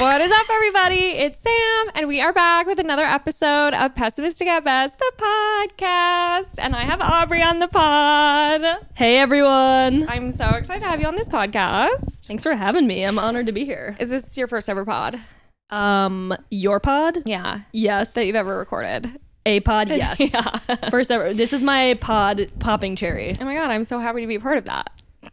What is up, everybody? It's Sam, and we are back with another episode of Pessimistic at Best, the podcast. And I have Aubrey on the pod. Hey, everyone. I'm so excited to have you on this podcast. Thanks for having me. I'm honored to be here. Is this your first ever pod? Your pod? Yeah. Yes. That you've ever recorded? A pod? Yes. Yeah. First ever. This is my pod popping cherry. Oh my God, I'm so happy to be a part of that.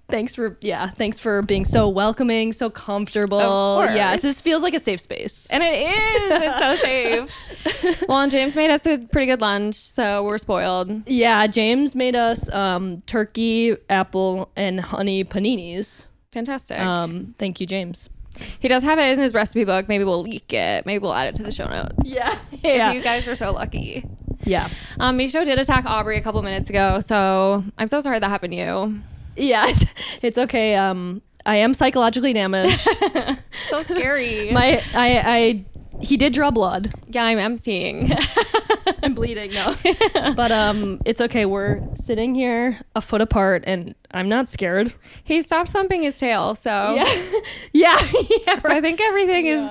Thanks for being so welcoming, so comfortable. Of course. Yes, this feels like a safe space. And it is. It's so safe. Well, and James made us a pretty good lunch, so we're spoiled. Yeah, James made us turkey, apple, and honey paninis. Fantastic. Thank you, James. He does have it in his recipe book. Maybe we'll leak it. Maybe we'll add it to the show notes. Yeah. You guys are so lucky. Yeah. Micho did attack Aubrey a couple minutes ago, so I'm so sorry that happened to you. Yeah, it's okay. I am psychologically damaged. So scary. He did draw blood. Yeah, I'm emceeing. I'm bleeding now. But it's okay. We're sitting here a foot apart and I'm not scared. He stopped thumping his tail, so Yeah. So I think everything is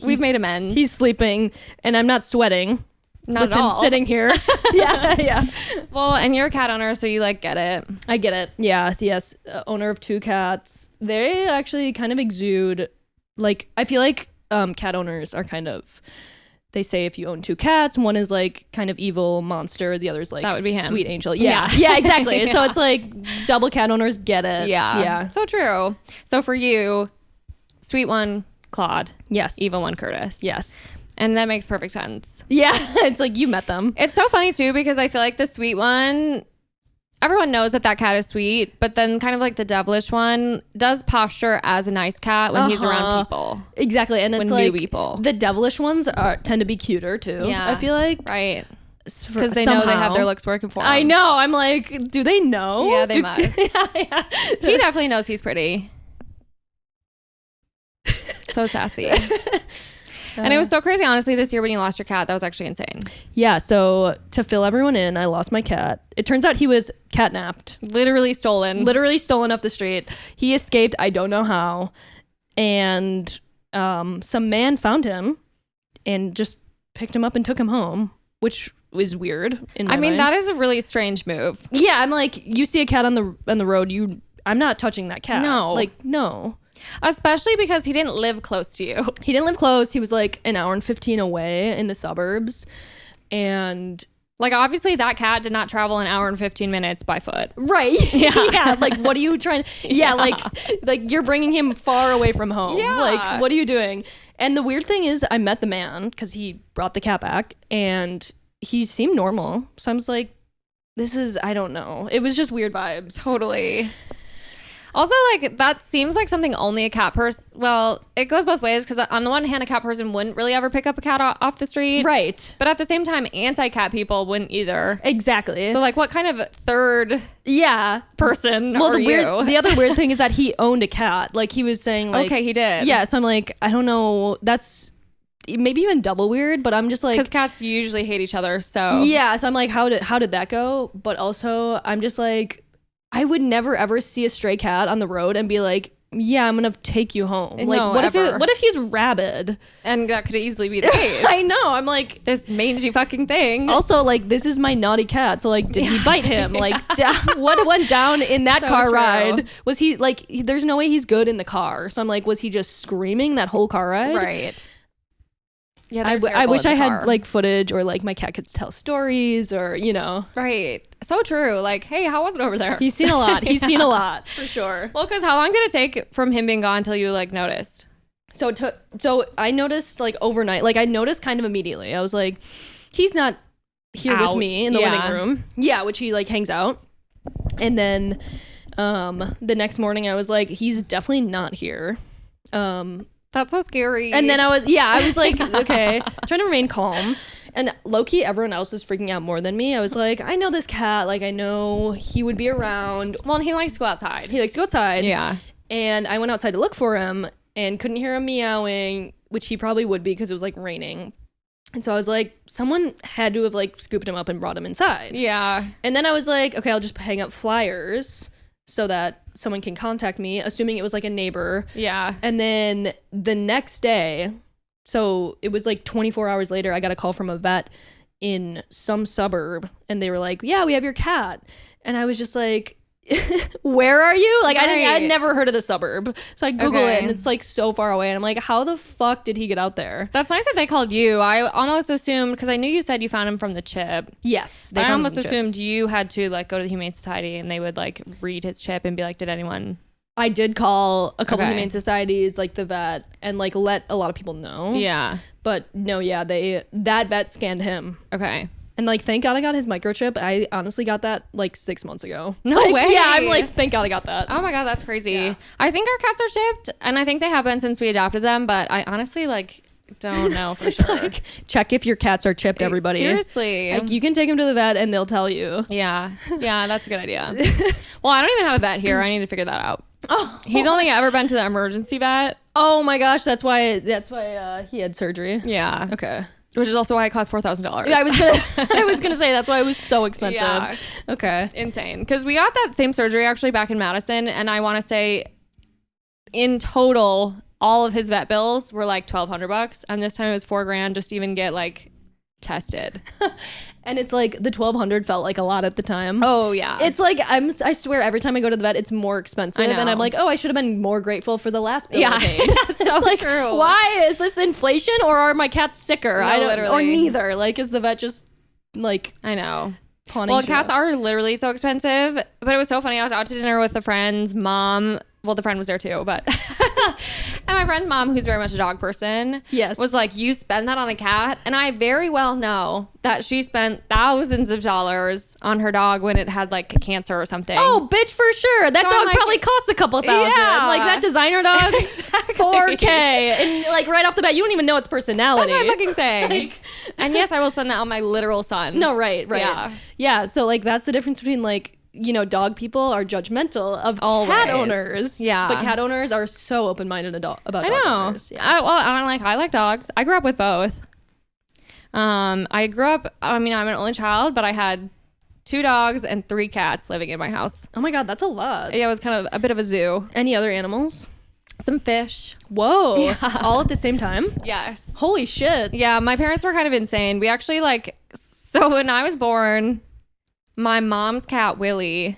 we've made amends. He's sleeping and I'm not sweating. Not with at him all. sitting here. Yeah. Well, and you're a cat owner, so you get it. I get it. Yes. Owner of 2 cats. They actually kind of exude, I feel like cat owners are kind of, they say if you own 2 cats, one is kind of evil monster, the other's that would be him. Sweet angel. Yeah, exactly. Yeah. So it's double cat owners get it. Yeah. So true. So for you, sweet one, Claude. Yes. Evil one, Curtis. Yes. And that makes perfect sense. Yeah. It's you met them. It's so funny too, because I feel like the sweet one, everyone knows that cat is sweet, but then kind of the devilish one does posture as a nice cat when he's around people. Exactly. And it's new people. The devilish ones tend to be cuter too. Yeah. I feel like. Right. Because they know they have their looks working for them. I know. I'm do they know? Yeah, they must. Yeah. He definitely knows he's pretty. So sassy. And it was so crazy, honestly, this year when you lost your cat. That was actually insane. Yeah, so to fill everyone in, I lost my cat. It turns out he was catnapped. Literally stolen off the street. He escaped, I don't know how. And some man found him and just picked him up and took him home, which was weird in my mind. that is a really strange move. Yeah, I'm you see a cat on the road, I'm not touching that cat. No. No. Especially because he didn't live close to you. He didn't live close. He was an hour and 15 away in the suburbs. And obviously that cat did not travel an hour and 15 minutes by foot. right. Yeah. What are you trying to, Yeah. You're bringing him far away from home. Yeah. What are you doing? And the weird thing is I met the man because he brought the cat back and he seemed normal. So I was I don't know. It was just weird vibes. Totally. Also, that seems like something only a cat person... Well, it goes both ways, because on the one hand, a cat person wouldn't really ever pick up a cat off the street. Right. But at the same time, anti-cat people wouldn't either. Exactly. So, what kind of third person are you? The other weird thing is that he owned a cat. He was saying, okay, he did. Yeah, so I'm I don't know. That's maybe even double weird, but I'm just because cats usually hate each other, so... Yeah, so I'm how did that go? But also, I'm just I would never ever see a stray cat on the road and be yeah, I'm gonna take you home. No, what if he's rabid? And that could easily be the case. I know. I'm this mangy fucking thing. Also, this is my naughty cat. So did he bite him? What went down in that So car true. ride? Was he there's no way he's good in the car. So I'm was he just screaming that whole car ride? Right. Yeah, I wish I had footage or my cat could tell stories or Right. So true. Hey, how was it over there? He's seen a lot. He's seen a lot for sure. Well, because how long did it take from him being gone until you noticed? So I noticed overnight. I noticed kind of immediately. I was he's not here with me in the living room. Yeah, which he hangs out. And then the next morning I was he's definitely not here. That's so scary. And then I was okay, trying to remain calm. And low-key, everyone else was freaking out more than me. I was I know this cat. I know he would be around. Well, and he likes to go outside. He likes to go outside. Yeah. And I went outside to look for him and couldn't hear him meowing, which he probably would be because it was raining. And so I was someone had to have scooped him up and brought him inside. Yeah. And then I was okay, I'll just hang up flyers so that someone can contact me, assuming it was like a neighbor. Yeah. And then the next day, so it was like 24 hours later, I got a call from a vet in some suburb, and they were like, yeah, we have your cat. And I was just like, where are you? Like, I had never heard of the suburb. So I Google it, and it's like so far away. And I'm like, how the fuck did he get out there? That's nice that they called you. I almost assumed, because I knew you said you found him from the chip. Yes. I almost assumed you had to like go to the Humane Society and they would like read his chip and be like, did anyone? I did call a couple Humane Societies, like the vet, and like let a lot of people know. Yeah. But no, yeah, that vet scanned him. Okay. And like, thank God I got his microchip. I honestly got that like 6 months ago. No like, way. Yeah, I'm like, thank God I got that. Oh my God, that's crazy. Yeah. I think our cats are chipped, and I think they have been since we adopted them, but I honestly like don't know for sure. Like, check if your cats are chipped, everybody. Seriously. Like, you can take them to the vet and they'll tell you. Yeah. Yeah, that's a good idea. Well, I don't even have a vet here. I need to figure that out. Oh, He's only ever been to the emergency vet. Oh my gosh, that's why he had surgery. Yeah. Okay. Which is also why it cost $4,000. I was gonna say that's why it was so expensive. Yeah. Okay. Insane. Because we got that same surgery actually back in Madison, and I want to say in total all of his vet bills were like $1,200, and this time it was $4,000 just to even get like tested. And it's like the $1,200 felt like a lot at the time. Oh yeah. It's like I swear every time I go to the vet it's more expensive, and I'm like, oh, I should have been more grateful for the last bill I paid. That's so it's like, true. Why is this inflation, or are my cats sicker? No, I don't, literally. or neither. Like, is the vet just like I know. pawning Well, you cats out? are literally so expensive, but it was so funny. I was out to dinner with a friend's mom. Well, the friend was there too, but and my friend's mom, who's very much a dog person, Yes. was like, you spend that on a cat? And I very well know that she spent thousands of dollars on her dog when it had like cancer or something. Oh, bitch, for sure. That So dog I'm like, probably costs a couple thousand. Yeah. Like that designer dog, Exactly. $4K. And like right off the bat, you don't even know its personality. That's what I'm fucking saying. Like- and yes, I will spend that on my literal son. No, right. Yeah. Yeah. So like that's the difference between like, you know, dog people are judgmental of Always. cat owners. Yeah. But cat owners are so open-minded about I dog know. owners. Yeah. I like dogs. I grew up with both. I grew up, I mean, I'm an only child, but I had 2 dogs and 3 cats living in my house. Oh my God, that's a lot. Yeah, it was kind of a bit of a zoo. Any other animals? Some fish. Whoa. Yeah. All at the same time? Yes. Holy shit. Yeah, my parents were kind of insane. We actually so when I was born, my mom's cat, Willie,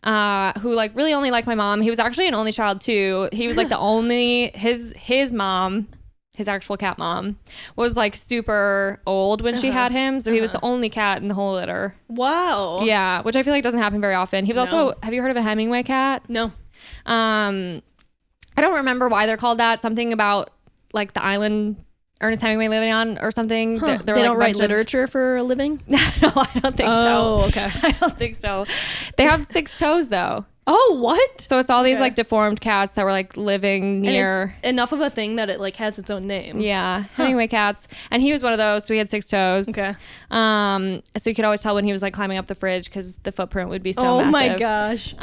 who like really only liked my mom. He was actually an only child too. He was like the only, his mom, his actual cat mom, was like super old when she had him. So he was the only cat in the whole litter. Wow. Yeah, which I feel like doesn't happen very often. He was also, have you heard of a Hemingway cat? No. I don't remember why they're called that. Something about like the island Ernest Hemingway living on or something. Huh. They don't write literature for a living? No, I don't think so. Oh, okay. I don't think so. They have 6 toes though. Oh, what? So it's all these like deformed cats that were like living near. And it's enough of a thing that it like has its own name. Yeah, Hemingway cats. And he was one of those, so he had 6 toes. Okay. So you could always tell when he was like climbing up the fridge because the footprint would be so Oh massive. my gosh.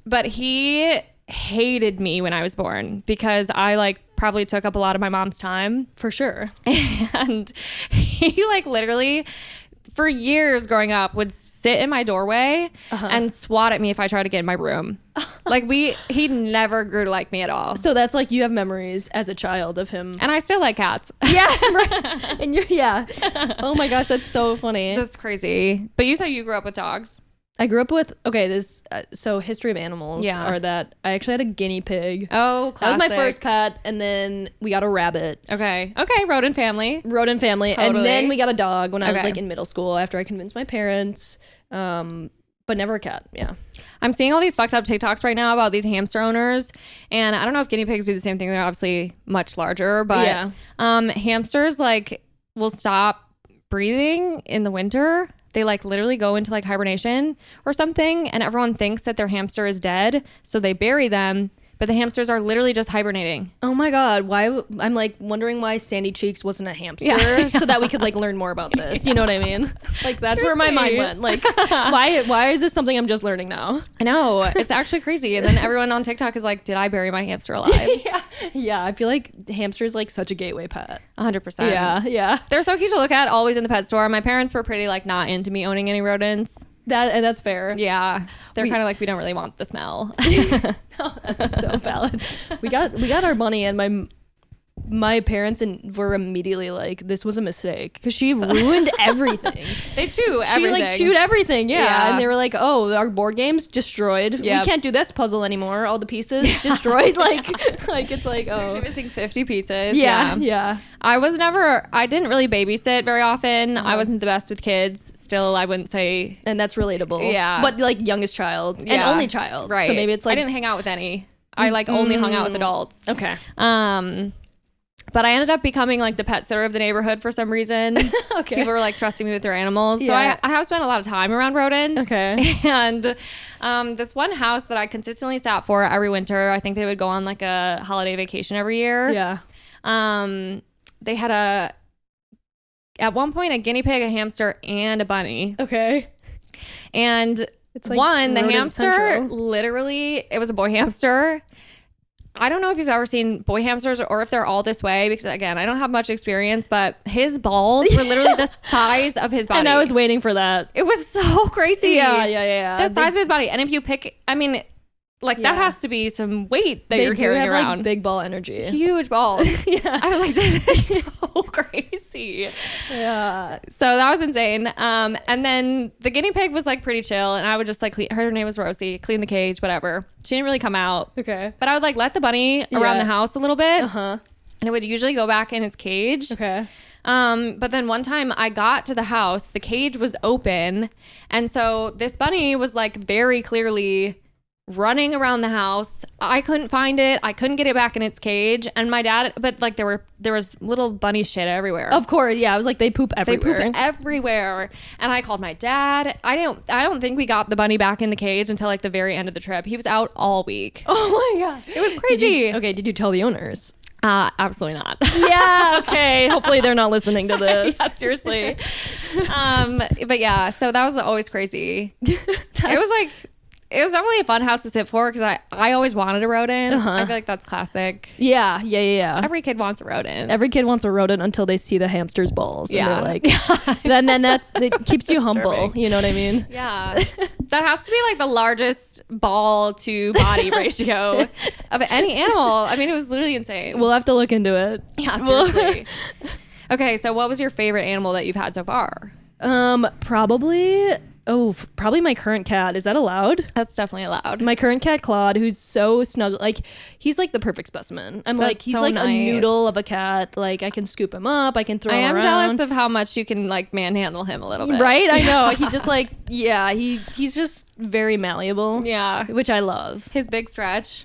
But he hated me when I was born because I like probably took up a lot of my mom's time. For sure. And he like literally for years growing up would sit in my doorway and swat at me if I tried to get in my room. Like he never grew to like me at all. So that's like you have memories as a child of him. And I still like cats. Yeah, right. And oh my gosh, that's so funny. Just crazy. But you said you grew up with dogs. I grew up with so history of animals are that I actually had a guinea pig. Oh, classic. That was my first pet, and then we got a rabbit. Okay, rodent family. Totally. And then we got a dog when I was like in middle school after I convinced my parents. But never a cat. Yeah. I'm seeing all these fucked up TikToks right now about these hamster owners, and I don't know if guinea pigs do the same thing. They're obviously much larger, but hamsters like will stop breathing in the winter. They like literally go into like hibernation or something, and everyone thinks that their hamster is dead, so they bury them. But the hamsters are literally just hibernating. Oh my God. Why? I'm like wondering why Sandy Cheeks wasn't a hamster so that we could like learn more about this. You know what I mean? Like that's where my mind went. Like why is this something I'm just learning now? I know. It's actually crazy. And then everyone on TikTok is like, did I bury my hamster alive? Yeah. I feel like hamsters like such a gateway pet. 100%. Yeah. They're so cute to look at always in the pet store. My parents were pretty like not into me owning any rodents. That's fair. Yeah. They're kind of like, we don't really want the smell. No, that's so valid. We got our money, and my parents were immediately like, this was a mistake, because she ruined everything. They chew everything. She like chewed everything. Yeah. And they were like, oh, our board game's destroyed. We can't do this puzzle anymore. All the pieces destroyed. like it's like, oh, they're missing 50 pieces. Yeah. I didn't really babysit very often. I wasn't the best with kids. Still, I wouldn't say. And that's relatable. Yeah. But like youngest child and only child. Right. So maybe it's like, I didn't hang out with any. I like only hung out with adults. Okay. But I ended up becoming like the pet sitter of the neighborhood for some reason. Okay. People were like trusting me with their animals. So I have spent a lot of time around rodents. Okay. And this one house that I consistently sat for every winter, I think they would go on like a holiday vacation every year. Yeah. They had at one point a guinea pig, a hamster, and a bunny. Okay. And it's like the hamster, central. literally, it was a boy hamster. I don't know if you've ever seen boy hamsters or if they're all this way, because again, I don't have much experience, but his balls were literally the size of his body. And I was waiting for that. It was so crazy. Yeah. The size of his body. And if you pick, I mean, like that has to be some weight that you're carrying have, around. Like, big ball energy. Huge balls. Yeah. I was like, this is so crazy. Yeah. So that was insane. And then the guinea pig was like pretty chill, and I would just like her name was Rosie, clean the cage, whatever. She didn't really come out. Okay. But I would like let the bunny around the house a little bit. Uh-huh. And it would usually go back in its cage. Okay. But then one time I got to the house, the cage was open. And so this bunny was like very clearly running around the house. I couldn't find it. I couldn't get it back in its cage. And my dad, but like there was little bunny shit everywhere. Of course, yeah. I was like, they poop everywhere. They poop everywhere. And I called my dad. I don't think we got the bunny back in the cage until like the very end of the trip. He was out all week. Oh my God. It was crazy. Did you tell the owners? Absolutely not. Yeah, okay. Hopefully they're not listening to this. Yeah, seriously. But yeah, so that was always crazy. It was definitely a fun house to sit for, because I always wanted a rodent. I feel like that's classic. Yeah. Every kid wants a rodent. Every kid wants a rodent until they see the hamster's balls. Yeah. And they're like, then it keeps you humble. You know what I mean? Yeah. That has to be like the largest ball to body ratio of any animal. I mean, it was literally insane. We'll have to look into it. Yeah, seriously. Okay, so what was your favorite animal that you've had so far? Probably my current cat. Is that allowed? That's definitely allowed. My current cat, Claude, who's so snug. Like, he's like the perfect specimen. He's so like nice. A noodle of a cat. Like, I can scoop him up. I can throw him around. I am jealous of how much you can like manhandle him a little bit. Right? I know. He just like, he's just very malleable. Yeah. Which I love. His big stretch.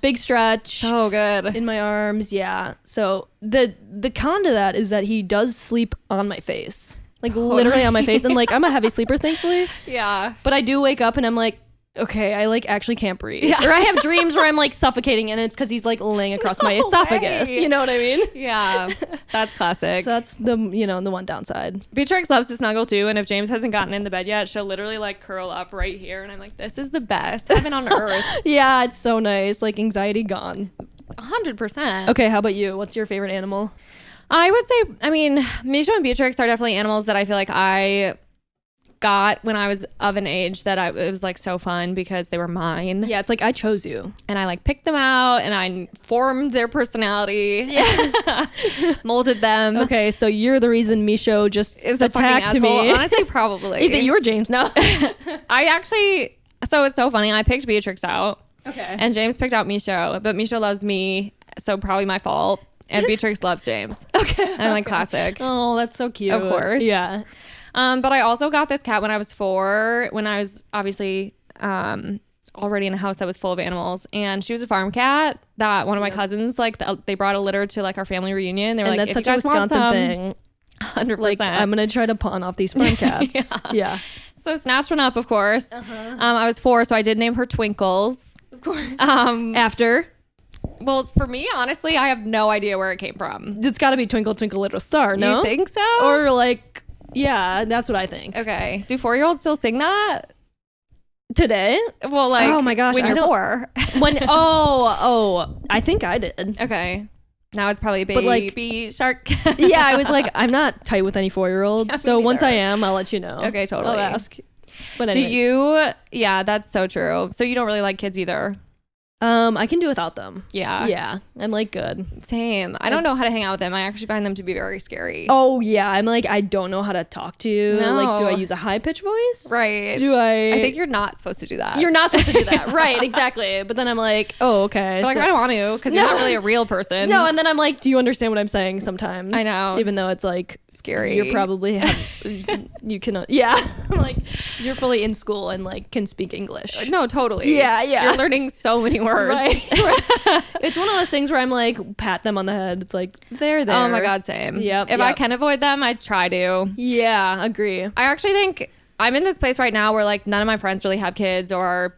So good. In my arms. Yeah. So the con to that is that he does sleep on my face. Like literally on my face. And like, I'm a heavy sleeper, thankfully. Yeah. But I do wake up and I'm like, okay, I like actually can't breathe. Yeah. Or I have dreams where I'm like suffocating, and it's because he's like laying across my esophagus. You know what I mean? Yeah. That's classic. So that's the one downside. Beatrix loves to snuggle too. And if James hasn't gotten in the bed yet, she'll literally like curl up right here. And I'm like, this is the best heaven on earth. Yeah. It's so nice. Like anxiety gone. 100%. Okay. How about you? What's your favorite animal? I would say, Misha and Beatrix are definitely animals that I feel like I got when I was of an age that it was like so fun because they were mine. Yeah, it's like I chose you. And I like picked them out and I formed their personality. Yeah. Molded them. Okay, so you're the reason Misha just is attacked me. Honestly, probably. Is it you or James? No. So it's so funny. I picked Beatrix out. Okay. And James picked out Misha, but Misha loves me, so probably my fault. And Beatrix loves James. Okay. And I'm like, classic. Oh, that's so cute. Of course. Yeah. But I also got this cat when I was 4, when I was obviously already in a house that was full of animals. And she was a farm cat that one of my cousins, like they brought a litter to like our family reunion. They were and like, that's such a Wisconsin thing. 100%. Like, I'm going to try to pawn off these farm cats. Yeah. So snatched one up, of course. I was 4, so I did name her Twinkles. Of course. After... Well, for me, honestly, I have no idea where it came from. It's got to be Twinkle, Twinkle, Little Star, no? You think so? Or like, yeah, that's what I think. Okay. Do 4-year-olds still sing that? Today? Well, like, oh my gosh, when you're 4. I think I did. Okay. Now it's probably Baby Shark. Yeah, I was like, I'm not tight with any 4-year-olds. Yeah, so once I am, I'll let you know. Okay, totally. I'll ask. But anyways. Yeah, that's so true. So you don't really like kids either? I can do without them. Yeah. I'm like good. Same. I don't know how to hang out with them. I actually find them to be very scary. Oh yeah, I'm like, I don't know how to talk to you. No. Like, do I use a high pitched voice? Right. I think you're not supposed to do that. You're not supposed to do that. Right, exactly. But then I'm like, oh, okay. But like, I don't want to, because you're not really a real person. No, and then I'm like, do you understand what I'm saying sometimes? I know. Even though it's like scary. You're probably you cannot. Yeah. Like, you're fully in school and like can speak English. No, totally. Yeah. You're learning so many words. Right. It's one of those things where I'm like, pat them on the head. It's like, they're there. Oh my God, same. Yep. If I can avoid them, I try to. Yeah, agree. I actually think I'm in this place right now where like none of my friends really have kids or are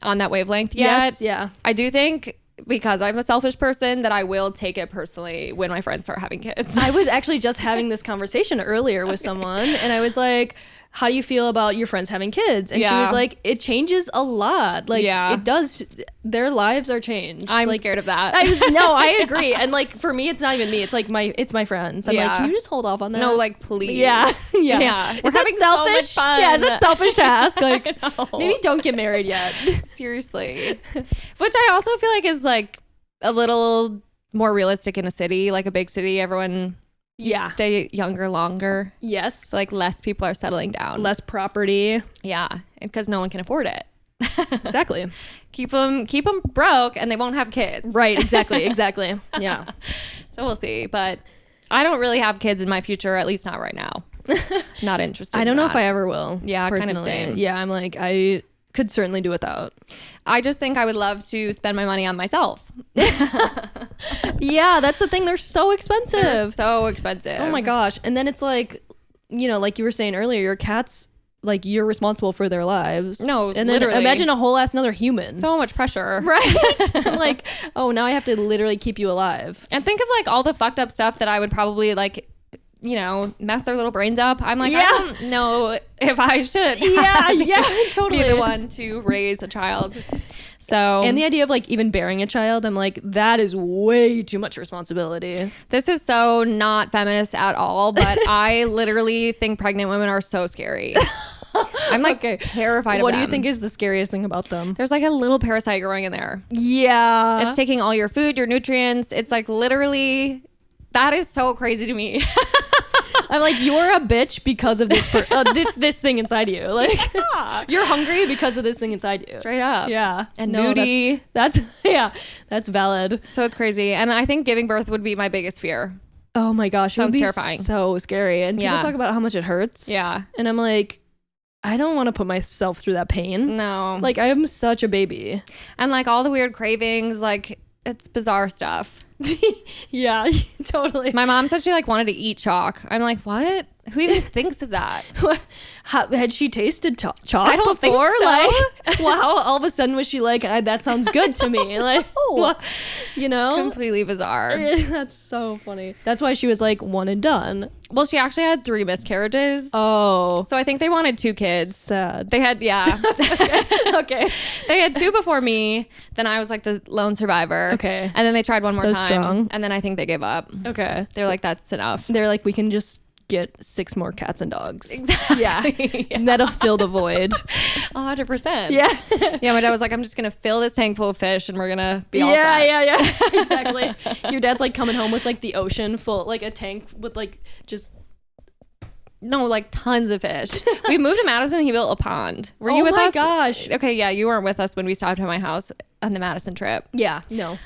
on that wavelength yet. Yes, yeah. I do think, because I'm a selfish person, that I will take it personally when my friends start having kids. I was actually just having this conversation earlier with someone, and I was like, how do you feel about your friends having kids? And she was like, it changes a lot. Like, it does. Their lives are changed. I'm like, scared of that. I agree. And like, for me, it's not even me. It's like it's my friends. I'm like, can you just hold off on that? No, like, please. Yeah. We're having so much fun. Yeah, is it selfish to ask? Like, maybe don't get married yet. Seriously. Which I also feel like is like a little more realistic in a city, like a big city. Everyone stay younger longer. Yes. Like less people are settling down. Less property. Yeah. Because no one can afford it. Exactly. Keep them broke and they won't have kids. Right. Exactly. Yeah. So we'll see. But I don't really have kids in my future, at least not right now. Not interested. I don't know if I ever will. Yeah, personally. kind of same. Yeah, I'm like, I could certainly do without. I just think I would love to spend my money on myself. Yeah, that's the thing. They're so expensive. Oh my gosh. And then it's like, like you were saying earlier, your cats, like, you're responsible for their lives. No, and then literally. Imagine a whole ass another human. So much pressure. Right. I'm like, oh, now I have to literally keep you alive. And think of like all the fucked up stuff that I would probably like, mess their little brains up. I'm like, I don't know if I should. Yeah, totally. Be the one to raise a child. So, and the idea of like even bearing a child, I'm like, that is way too much responsibility. This is so not feminist at all, but I literally think pregnant women are so scary. I'm like terrified of them. What do you think is the scariest thing about them? There's like a little parasite growing in there. Yeah. It's taking all your food, your nutrients. It's like literally, that is so crazy to me. I'm like, you're a bitch because of this this thing inside you. Like, you're hungry because of this thing inside you. Straight up. Yeah. And moody. That's valid. So it's crazy. And I think giving birth would be my biggest fear. Oh my gosh. Sounds it would be terrifying. So scary. And people talk about how much it hurts. Yeah. And I'm like, I don't want to put myself through that pain. No. Like, I am such a baby. And like all the weird cravings, like it's bizarre stuff. Yeah, totally. My mom said she like wanted to eat chalk. I'm like, what? Who even thinks of that? Had she tasted chalk I don't before? think so. Like, wow, all of a sudden was she like, that sounds good to me? Like, what? Completely bizarre. That's so funny. That's why she was like one and done. Well, she actually had 3 miscarriages. Oh. So I think they wanted 2 kids. Sad. They had, Okay. They had 2 before me. Then I was like the lone survivor. Okay. And then they tried one more So time. strong. And then I think they gave up. Okay. They're like, that's enough. They're like, we can just get 6 more cats and dogs. Exactly. Yeah. That'll fill the void. 100%. Yeah. Yeah, my dad was like, I'm just going to fill this tank full of fish and we're going to be all set. Yeah. Exactly. Your dad's like coming home with like the ocean full, like a tank with like just... No, like tons of fish. We moved to Madison and he built a pond. Were you with us? Oh my gosh. Okay, yeah, you weren't with us when we stopped at my house on the Madison trip. Yeah, no.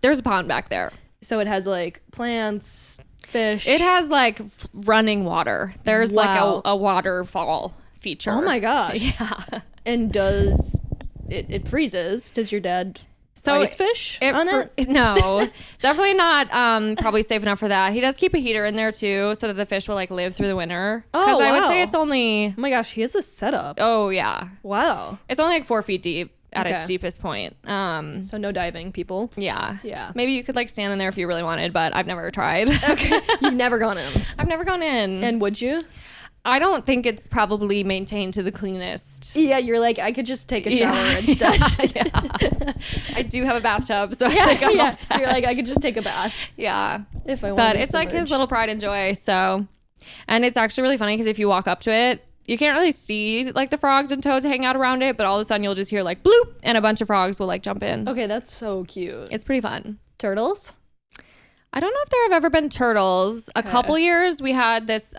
There's a pond back there. So it has like plants, fish. It has like running water. There's like a waterfall feature. Oh my gosh. Yeah. And does it freezes? Does your dad ice fish on it? No, definitely not probably safe enough for that. He does keep a heater in there too so that the fish will like live through the winter. Because I would say it's only... Oh my gosh, he has a setup. Oh yeah. Wow. It's only like 4 feet deep at its deepest point. So no diving, people. Yeah. Yeah. Maybe you could like stand in there if you really wanted, but I've never tried. Okay. You've never gone in. I've never gone in. And would you? I don't think it's probably maintained to the cleanest. Yeah, you're like, I could just take a shower instead. Yeah. I do have a bathtub, so yeah, I think I'm all set. You're like, I could just take a bath. Yeah. If I want. But it's like his little pride and joy. So, and it's actually really funny because if you walk up to it, you can't really see like the frogs and toads hang out around it, but all of a sudden you'll just hear like bloop and a bunch of frogs will like jump in. Okay, that's so cute. It's pretty fun. Turtles? I don't know if there have ever been turtles. A couple years we had this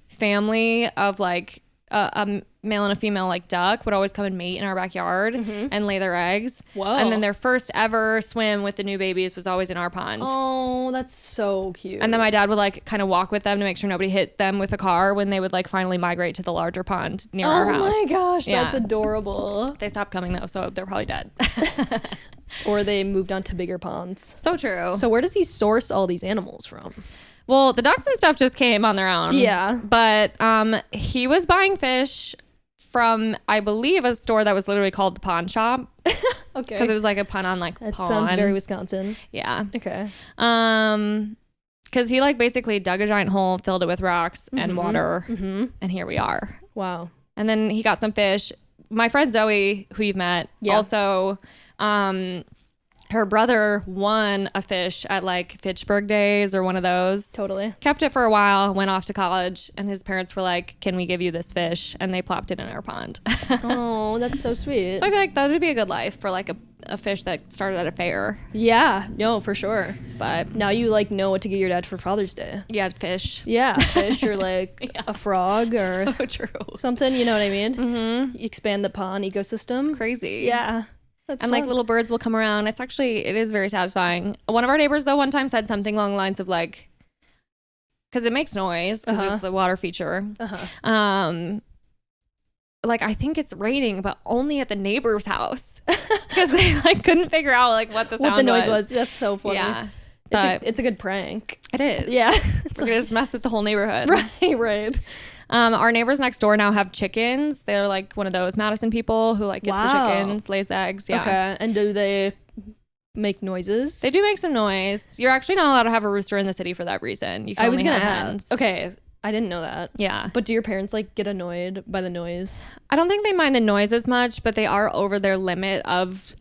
family of like a male and a female like duck would always come and mate in our backyard and lay their eggs. Whoa. And then their first ever swim with the new babies was always in our pond. Oh, that's so cute. And then my dad would like kind of walk with them to make sure nobody hit them with a car when they would like finally migrate to the larger pond near our house. Oh my gosh, that's adorable. They stopped coming though, so they're probably dead. Or they moved on to bigger ponds. So true. So where does he source all these animals from? Well, the ducks and stuff just came on their own. Yeah. But he was buying fish from, I believe, a store that was literally called the Pond Shop. Okay. Because it was like a pun on like that pawn. sounds very Wisconsin. Yeah. Okay. Because he like basically dug a giant hole, filled it with rocks and water, and here we are. Wow. And then he got some fish. My friend Zoe, who you've met, also her brother won a fish at like Fitchburg Days or one of those. Totally. Kept it for a while, went off to college, and his parents were like, can we give you this fish? And they plopped it in our pond. Oh, that's so sweet. So I feel like that would be a good life for like a fish that started at a fair. Yeah, no, for sure. But now you like know what to get your dad for Father's Day. yeah, fish. Yeah, fish or like a frog or So true. something, you know what I mean? Mm-hmm. Expand the pond ecosystem. It's crazy. Yeah. That's and fun. like little birds will come around. It is very satisfying. One of our neighbors though one time said something along the lines of like, because it makes noise because there's the water feature. Like I think it's raining, but only at the neighbor's house because they like couldn't figure out like what the sound what the noise was. That's so funny. Yeah, it's a good prank. It is. Yeah, we're gonna just mess with the whole neighborhood. Right. Our neighbors next door now have chickens. They're like one of those Madison people who like gets the chickens, lays the eggs. Yeah. Okay. And do they make noises? They do make some noise. You're actually not allowed to have a rooster in the city for that reason. You can only have hens. Okay. I didn't know that. Yeah. But do your parents like get annoyed by the noise? I don't think they mind the noise as much, but they are over their limit of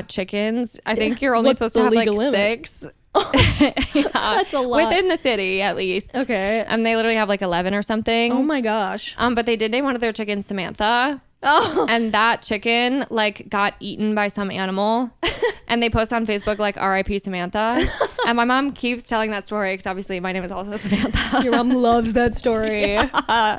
chickens. I think you're only supposed to have like limit? 6. Yeah. That's a lot. Within the city, at least. Okay. And they literally have like 11 or something. Oh my gosh. But they did name one of their chickens Samantha. Oh. And that chicken like got eaten by some animal. And they post on Facebook like R.I.P. Samantha. And my mom keeps telling that story because obviously my name is also Samantha. Your mom loves that story. Yeah.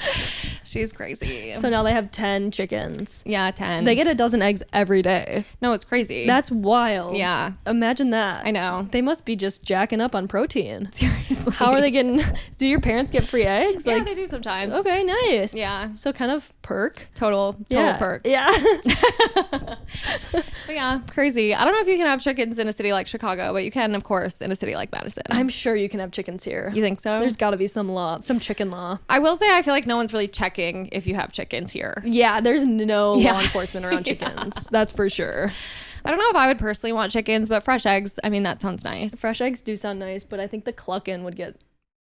She's crazy. So now they have 10 chickens. Yeah, 10. They get a dozen eggs every day. No, it's crazy. That's wild. Yeah. Imagine that. I know. They must be just jacking up on protein. Seriously. How are they getting... Do your parents get free eggs? Yeah, they do sometimes. Okay, nice. Yeah. So kind of perk. Total perk. Yeah. But yeah, crazy. I don't know if you can have chickens in a city like Chicago, but you can, of course, in a city like Madison. I'm sure you can have chickens here. You think so? There's got to be some law, some chicken law. I will say I feel like no one's really checking if you have chickens here. Yeah, there's no law enforcement around chickens. That's for sure. I don't know if I would personally want chickens, but fresh eggs, I mean, that sounds nice. Fresh eggs do sound nice, but I think the clucking would get...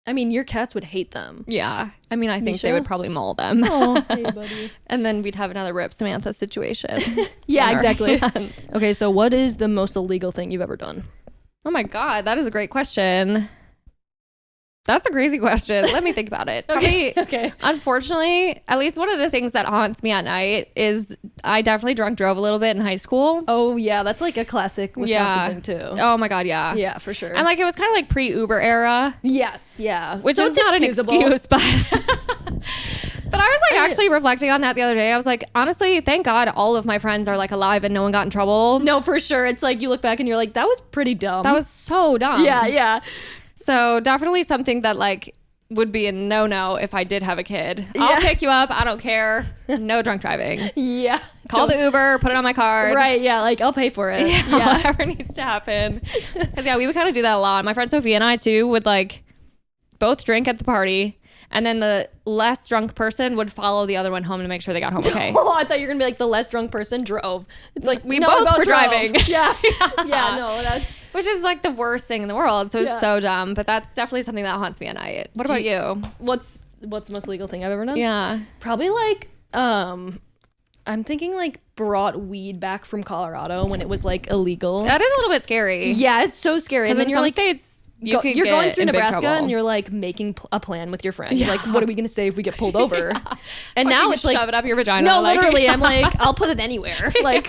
I mean, your cats would hate them. Yeah. I mean, I think they would probably maul them. Oh, hey, buddy. And then we'd have another Rip Samantha situation. Yeah, exactly. Okay, so what is the most illegal thing you've ever done? Oh my God, that is a great question. That's a crazy question. Let me think about it. Okay. Unfortunately, at least one of the things that haunts me at night is I definitely drove a little bit in high school. Oh yeah, that's like a classic Wisconsin thing too. Oh my God, yeah. Yeah, for sure. And like it was kind of like pre-Uber era. Yes, yeah. Which is not an excuse, but but I was like actually reflecting on that the other day. I was like, honestly, thank God all of my friends are like alive and no one got in trouble. No, for sure. It's like you look back and you're like, that was pretty dumb. That was so dumb. Yeah. So definitely something that like would be a no-no if I did have a kid. I'll pick you up. I don't care. No drunk driving. Yeah. Call the Uber, put it on my card. Right. Yeah. Like I'll pay for it. Yeah. Whatever needs to happen. Because we would kind of do that a lot. My friend Sophie and I too would like both drink at the party. And then the less drunk person would follow the other one home to make sure they got home okay. Oh, I thought you were going to be like the less drunk person drove. It's like we both were driving. Yeah. Yeah. No, that's... Which is like the worst thing in the world. So it's so dumb. But that's definitely something that haunts me at night. What about you? What's the most legal thing I've ever done? Yeah. Probably like, I'm thinking like brought weed back from Colorado when it was like illegal. That is a little bit scary. Yeah, it's so scary. Because in some states, you're going through Nebraska and you're like making a plan with your friends. Like, what are we gonna say if we get pulled over? And now it's like, shove it up your vagina. No, literally, I'm like, I'll put it anywhere. Like,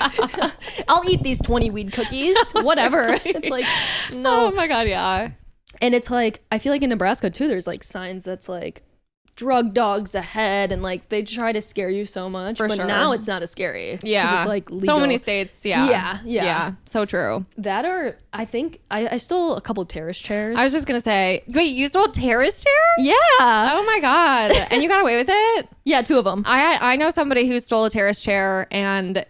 I'll eat these 20 weed cookies, whatever. It's like, no. Oh my God, yeah. And it's like, I feel like in Nebraska too, there's like signs that's like, drug dogs ahead, and like they try to scare you so much. But now it's not as scary. Yeah. It's like legal. So many states. Yeah. Yeah. So true. That or I think I stole a couple terrace chairs. I was just going to say, wait, you stole terrace chairs? Yeah. Oh my God. And you got away with it? Yeah, 2 of them. I know somebody who stole a terrace chair and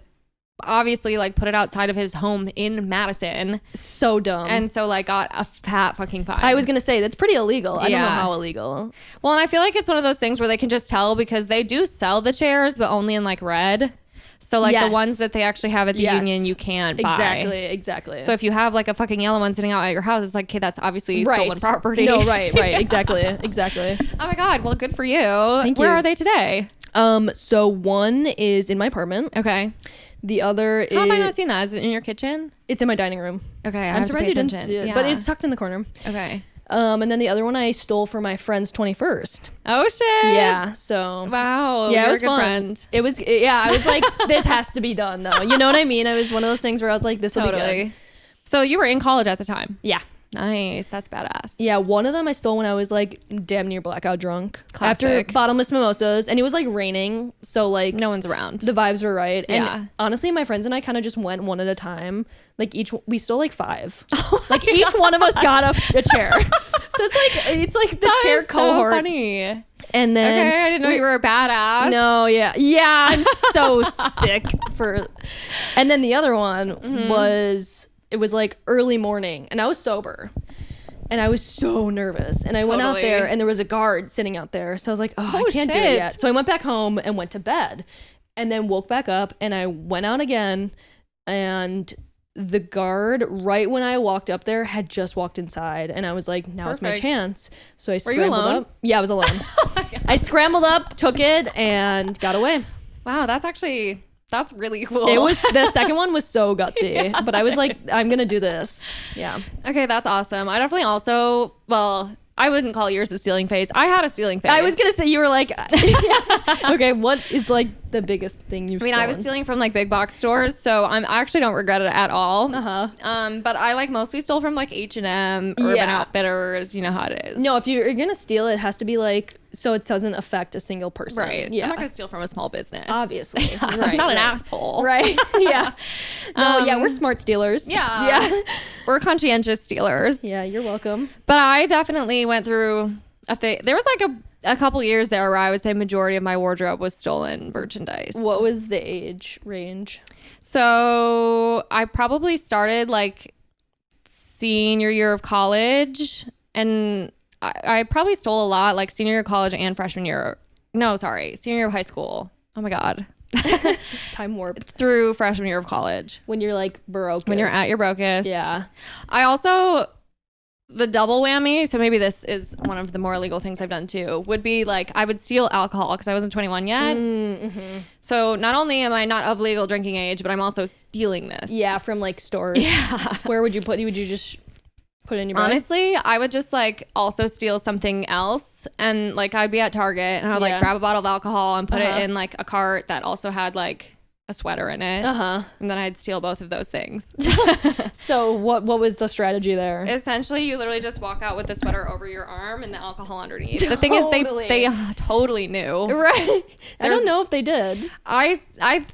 obviously like put it outside of his home in Madison. So dumb. And so like got a fat fucking fine. I was gonna say that's pretty illegal. I don't know how illegal. Well, and I feel like it's one of those things where they can just tell because they do sell the chairs, but only in like red. So like the ones that they actually have at the union, you can't buy. Exactly. So if you have like a fucking yellow one sitting out at your house, it's like, okay, that's obviously stolen property. No, right. Exactly. Oh my God. Well, good for you. Thank you. Where are they today? So one is in my apartment. Okay. The other is... How have I not seen that? Is it in your kitchen? It's in my dining room. Okay, I'm surprised you didn't see it. Yeah. But it's tucked in the corner. Okay. And then the other one I stole for my friend's 21st. Oh, shit. Yeah, so... Wow. Yeah, it was a good fun. Friend. It was... Yeah, I was like, this has to be done, though. You know what I mean? It was one of those things where I was like, this will be good. So you were in college at the time? Yeah. Nice. That's badass. Yeah, one of them I stole when I was like damn near blackout drunk. Classic. After bottomless mimosas, and it was like raining, so like no one's around. The vibes were right. Yeah. And honestly, my friends and I kind of just went one at a time. Like we stole like 5. Like each one of us got a chair. So it's like the that chair is cohort. So funny. And then I didn't know you were a badass. No, yeah, I'm so sick for. And then the other one was. It was like early morning and I was sober and I was so nervous and I went out there and there was a guard sitting out there. So I was like, I can't do it yet. So I went back home and went to bed and then woke back up and I went out again and the guard right when I walked up there had just walked inside and I was like, now is my chance. So I scrambled up. Yeah, I was alone. Oh I scrambled up, took it and got away. Wow, that's really cool. It was the second one was so gutsy, but I was like, I'm gonna do this. Yeah. Okay, that's awesome. I definitely also, well, I wouldn't call yours a stealing phase. I had a stealing phase. I was gonna say you were like, yeah. Okay, what is like the biggest thing you've stolen? I was stealing from like big box stores, so I actually don't regret it at all. But I like mostly stole from like H&M, Urban Outfitters. You know how it is. No, if you're gonna steal, it has to be like so it doesn't affect a single person. Right. Yeah. I'm not gonna steal from a small business. Obviously. I'm not an asshole. Right. Yeah. No. Yeah, we're smart stealers. Yeah. We're conscientious stealers. Yeah, you're welcome. But I definitely went through a phase. There was like a couple years there where I would say majority of my wardrobe was stolen merchandise. What was the age range? So I probably started like senior year of college, and I probably stole a lot like senior year of college and freshman year. No, sorry, senior year of high school. Oh my God. Time warp. Through freshman year of college. When you're like brokest. When you're at your brokest. Yeah. I also, the double whammy, so maybe this is one of the more illegal things I've done too, would be like I would steal alcohol because I wasn't 21 yet. Mm-hmm. So not only am I not of legal drinking age, but I'm also stealing this. Yeah, from like stores. Yeah. Where would you put it? Would you just put it in your bag? Honestly, I would just like also steal something else, and like I'd be at Target and I'd like grab a bottle of alcohol and put it in like a cart that also had like a sweater in it, and then I'd steal both of those things. So what was the strategy there? Essentially, you literally just walk out with the sweater over your arm and the alcohol underneath. The thing is, they totally knew. Right. I don't know if they did. I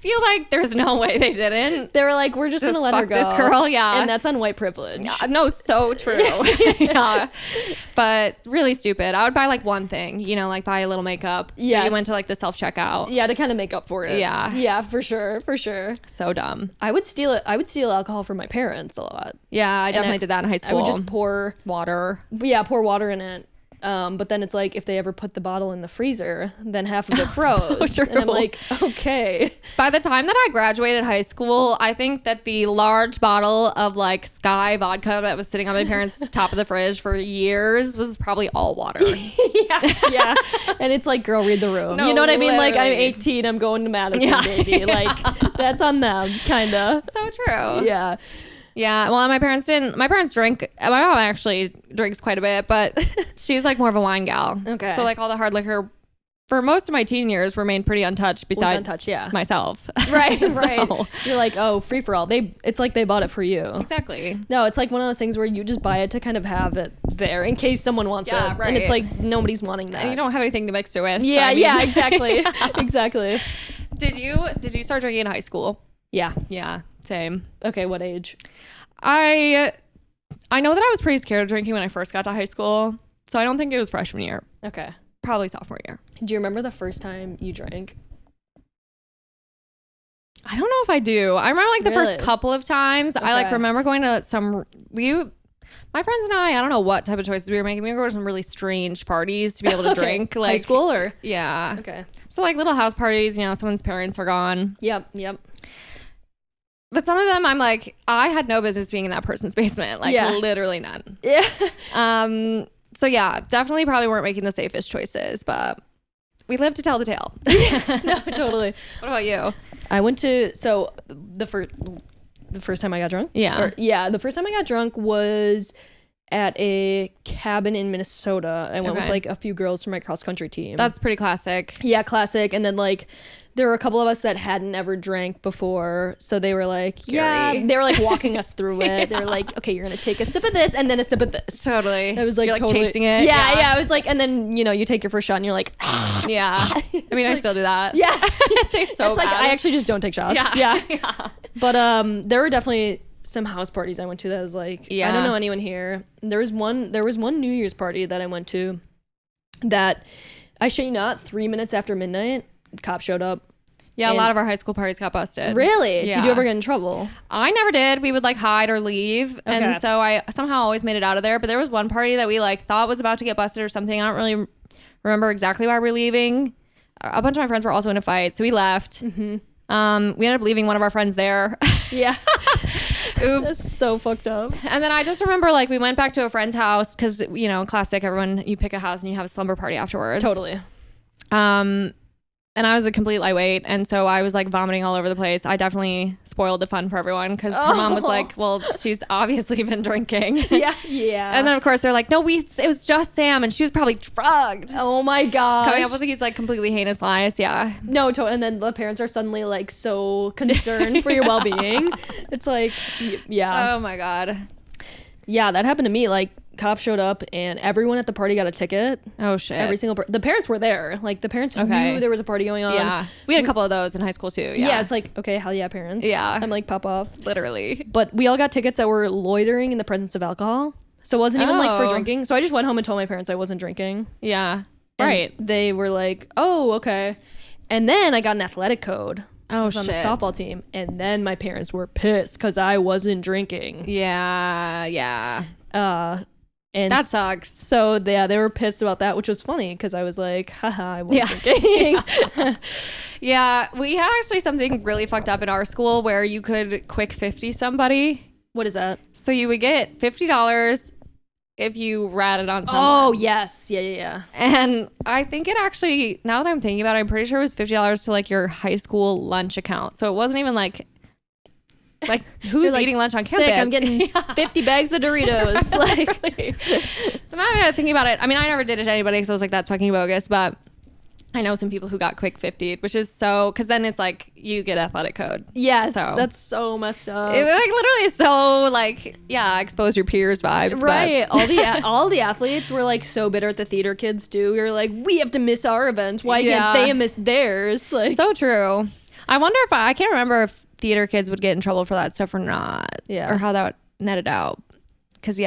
feel like there's no way they didn't. They were like, we're just gonna let her go. This girl, yeah. And that's on white privilege. No, so true. Yeah. But really stupid. I would buy like one thing, you know, like buy a little makeup. So you went to like the self-checkout. Yeah, to kind of make up for it. Yeah. Yeah, for sure. So dumb. I would steal alcohol from my parents a lot. Yeah, I definitely did that in high school. I would just pour water. Yeah, pour water in it. But then it's like if they ever put the bottle in the freezer, then half of it froze. So and I'm like, okay. By the time that I graduated high school, I think that the large bottle of like Sky vodka that was sitting on my parents' top of the fridge for years was probably all water. Yeah. And it's like, girl, read the room. No, you know what I mean? literally. Like, I'm 18, I'm going to Madison, baby. Like, that's on them, kind of. So true. Yeah. Yeah. Well, my parents drink. My mom actually drinks quite a bit, but she's like more of a wine gal. Okay. So like all the hard liquor for most of my teen years remained pretty untouched besides myself. Right. Right. You're like, oh, free for all. It's like they bought it for you. Exactly. No, it's like one of those things where you just buy it to kind of have it there in case someone wants it. Right. And it's like nobody's wanting that. And you don't have anything to mix it with. Yeah, so, yeah, exactly. Exactly. Did you start drinking in high school? Yeah. Yeah, same. Okay, what age? I know that I was pretty scared of drinking when I first got to high school, so I don't think it was freshman year. Okay. Probably sophomore year. Do you remember the first time you drank? I don't know if I do. I remember like the first couple of times. Okay. I like remember going to my friends and I don't know what type of choices we were making. We were going to some really strange parties to be able to drink. Like high school or? Yeah. Okay. So like little house parties, someone's parents are gone. Yep. But some of them I'm like, I had no business being in that person's basement. Like literally none. Yeah. So yeah, definitely probably weren't making the safest choices, but we live to tell the tale. No, totally. What about you? I went to, the first time I got drunk? Yeah. The first time I got drunk was at a cabin in Minnesota. I went with like a few girls from my cross country team. That's pretty classic. Yeah, classic. And then like there were a couple of us that hadn't ever drank before, so they were like, they were like walking us through it. They were like, okay, you're gonna take a sip of this and then a sip of this. Totally. I was like, you're like totally chasing it. Yeah. I was like, and then you take your first shot and you're like, yeah. I mean, I still do that. Yeah. It tastes so it's bad. like I actually just don't take shots. Yeah. But there were definitely some house parties I went to that was like, I don't know anyone here. There was one New Year's party that I went to that, I shit you not, 3 minutes after midnight, the cop showed up. Yeah, a lot of our high school parties got busted. Really? Yeah. Did you ever get in trouble? I never did. We would like hide or leave. Okay. And so I somehow always made it out of there. But there was one party that we like thought was about to get busted or something. I don't really remember exactly why we're leaving. A bunch of my friends were also in a fight, so we left. Mm-hmm. We ended up leaving one of our friends there. Yeah. Oops. That's so fucked up. And then I just remember like we went back to a friend's house because, classic, everyone, you pick a house and you have a slumber party afterwards. Totally. And I was a complete lightweight. And so I was like vomiting all over the place. I definitely spoiled the fun for everyone because her mom was like, well, she's obviously been drinking. Yeah. And then of course they're like, no, it was just Sam and she was probably drugged. Oh my gosh. Coming up with these like completely heinous lies. Yeah. No, and then the parents are suddenly like so concerned for your well-being. It's like, yeah. Oh my God. Yeah, that happened to me. Like, cops showed up and everyone at the party got a ticket. Oh shit. Every single the parents were there. Like the parents knew there was a party going on. Yeah. We had a couple of those in high school too. Yeah, it's like, okay, hell yeah, parents. Yeah. I'm like, pop off. Literally. But we all got tickets that were loitering in the presence of alcohol. So it wasn't even like for drinking. So I just went home and told my parents I wasn't drinking. Yeah. And right. They were like, oh, okay. And then I got an athletic code. I was on the softball team. And then my parents were pissed because I wasn't drinking. Yeah. And that sucks. So they were pissed about that, which was funny because I was like, haha, I was drinking. Yeah, we had actually something really fucked up in our school where you could quick 50 somebody. What is that? So you would get $50 if you ratted on someone. Oh, yes. Yeah. And I think it actually, now that I'm thinking about it, I'm pretty sure it was $50 to like your high school lunch account. So it wasn't even like who's eating lunch on campus? I'm getting 50 bags of Doritos. So now I'm thinking about it. I mean, I never did it to anybody because I was like, that's fucking bogus. But I know some people who got quick 50'd, which is so, because then it's like you get athletic code. Yes, so that's so messed up. It like literally is so like, expose your peers vibes. Right. All the athletes were like so bitter at the theater kids too. We were like, we have to miss our events. Why can't they miss theirs? Like, so true. I wonder if I can't remember if theater kids would get in trouble for that stuff or not. Yeah. Or how that netted out. Because it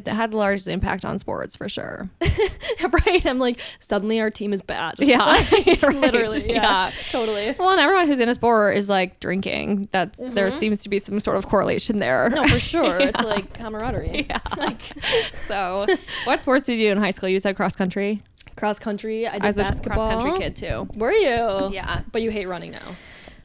had the largest impact on sports for sure. Right. I'm like, suddenly our team is bad. Yeah. Right. Right. Literally. Yeah. Totally. Well, and everyone who's in a sport is like drinking. There seems to be some sort of correlation there. No, for sure. It's like camaraderie. Yeah. So what sports did you do in high school? You said cross country? Cross country. I was basketball. A cross country kid too. Were you? Yeah. But you hate running now.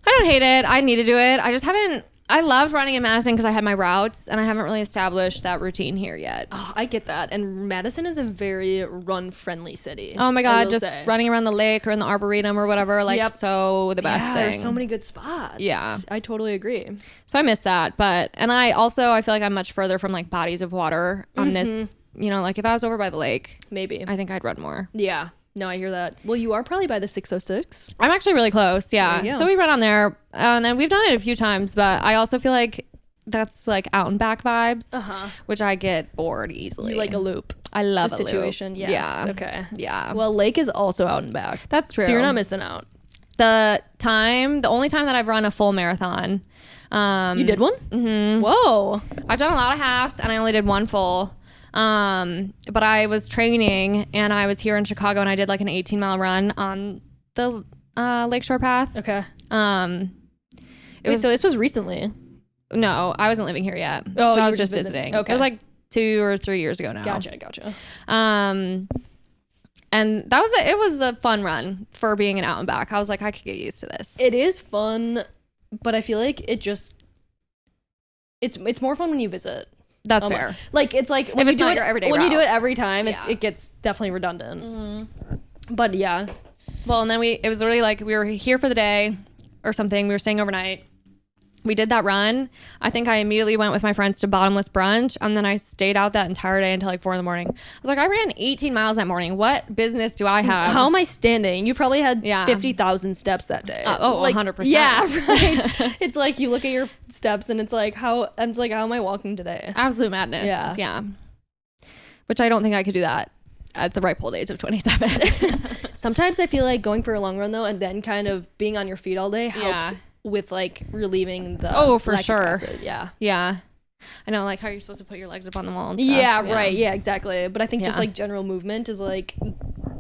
I don't hate it. I need to do it. I just haven't. I loved running in Madison because I had my routes, and I haven't really established that routine here yet. Oh, I get that. And Madison is a very run-friendly city. Oh my God, just running around the lake or in the Arboretum or whatever, like so the best thing. There's so many good spots. Yeah. I totally agree. So I miss that. And I feel like I'm much further from like bodies of water on this, you know, like if I was over by the lake, maybe I think I'd run more. Yeah. No, I hear that. Well, you are probably by the 606. I'm actually really close. Yeah. So we run on there and we've done it a few times, but I also feel like that's like out and back vibes, which I get bored easily. You like a loop. I love a loop. situation. Yes. Yeah. Okay. Yeah. Well, lake is also out and back. That's true. So you're not missing out. The only time that I've run a full marathon. You did one? Mm-hmm. Whoa. I've done a lot of halves and I only did one full. But I was training and I was here in Chicago and I did like an 18-mile run on the Lakeshore Path. Okay. So this was recently. No, I wasn't living here yet. Oh, so I was just visiting. Okay. It was like 2 or 3 years ago now. Gotcha. And that was it was a fun run for being an out and back. I was like, I could get used to this. It is fun, but I feel like it's more fun when you visit. That's fair. Like it's like when you do it every when you do it every time, it gets definitely redundant. Mm-hmm. But yeah. Well, and then it was really like we were here for the day or something. We were staying overnight. We did that run. I think I immediately went with my friends to bottomless brunch, and then I stayed out that entire day until like 4 a.m. I was like, I ran 18 miles that morning. What business do I have? How am I standing? You probably had 50,000 steps that day. Like, 100%. Yeah, right. It's like you look at your steps and it's like how am I walking today? Absolute madness. Yeah. Which I don't think I could do that at the ripe old age of 27. Sometimes I feel like going for a long run though, and then kind of being on your feet all day helps. With like relieving the for sure acid. Yeah I know, like how you're supposed to put your legs up on the wall and stuff. Right, exactly. But I think just like general movement is like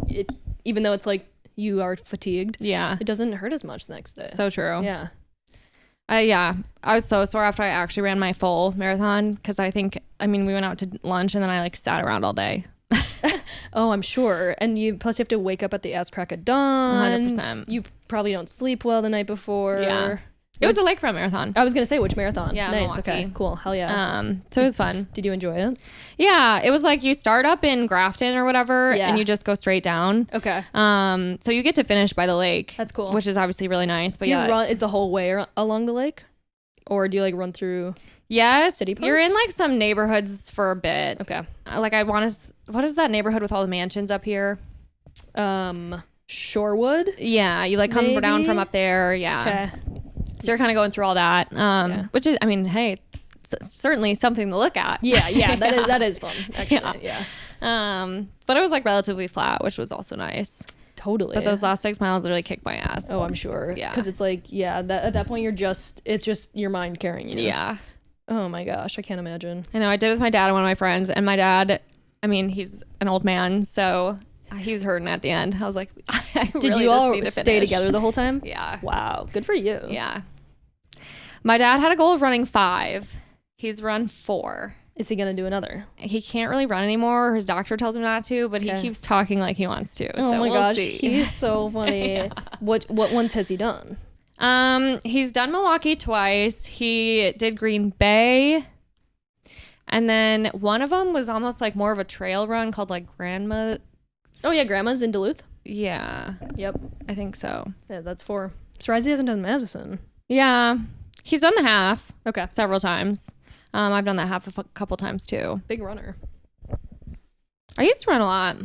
it, even though it's like you are fatigued, it doesn't hurt as much the next day. So true. I was so sore after I actually ran my full marathon because we went out to lunch and then I like sat around all day. Oh, I'm sure. And you have to wake up at the ass crack of dawn. 100%. You probably don't sleep well the night before. Yeah. It was a lakefront marathon. I was gonna say, which marathon? Yeah, nice. Milwaukee. Okay, cool. Hell yeah. So it was fun. Did you enjoy it? Yeah, it was like you start up in Grafton or whatever, and you just go straight down. Okay. So you get to finish by the lake. That's cool. Which is obviously really nice. But do you run? Is the whole way along the lake, or do you like run through? Yes, city parts? You're in like some neighborhoods for a bit. Okay. Like what is that neighborhood with all the mansions up here? Shorewood. Yeah, you like come down from up there. Yeah. Okay. So you're kind of going through all that, which is, hey, certainly something to look at. Yeah, that is fun. Actually, yeah. But it was like relatively flat, which was also nice. Totally. But those last 6 miles really kicked my ass. Oh, I'm sure. Yeah. Because it's like, at that point it's just your mind carrying you. Yeah. Oh my gosh, I can't imagine. I know. I did it with my dad and one of my friends, and my dad, he's an old man, so he was hurting at the end. I was like, did you all stay together the whole time? Yeah. Wow. Good for you. Yeah. My dad had a goal of running 5. He's run 4. Is he going to do another? He can't really run anymore. His doctor tells him not to, but he keeps talking like he wants to. Oh my gosh. See. He's so funny. Yeah. What ones has he done? He's done Milwaukee twice. He did Green Bay. And then one of them was almost like more of a trail run called like Grandma. Oh yeah, Grandma's in Duluth. Yeah. Yep. I think so. Yeah, that's 4. Surprised he hasn't done Madison. Yeah. He's done the half. Okay. Several times. I've done that half a couple times too. Big runner. I used to run a lot.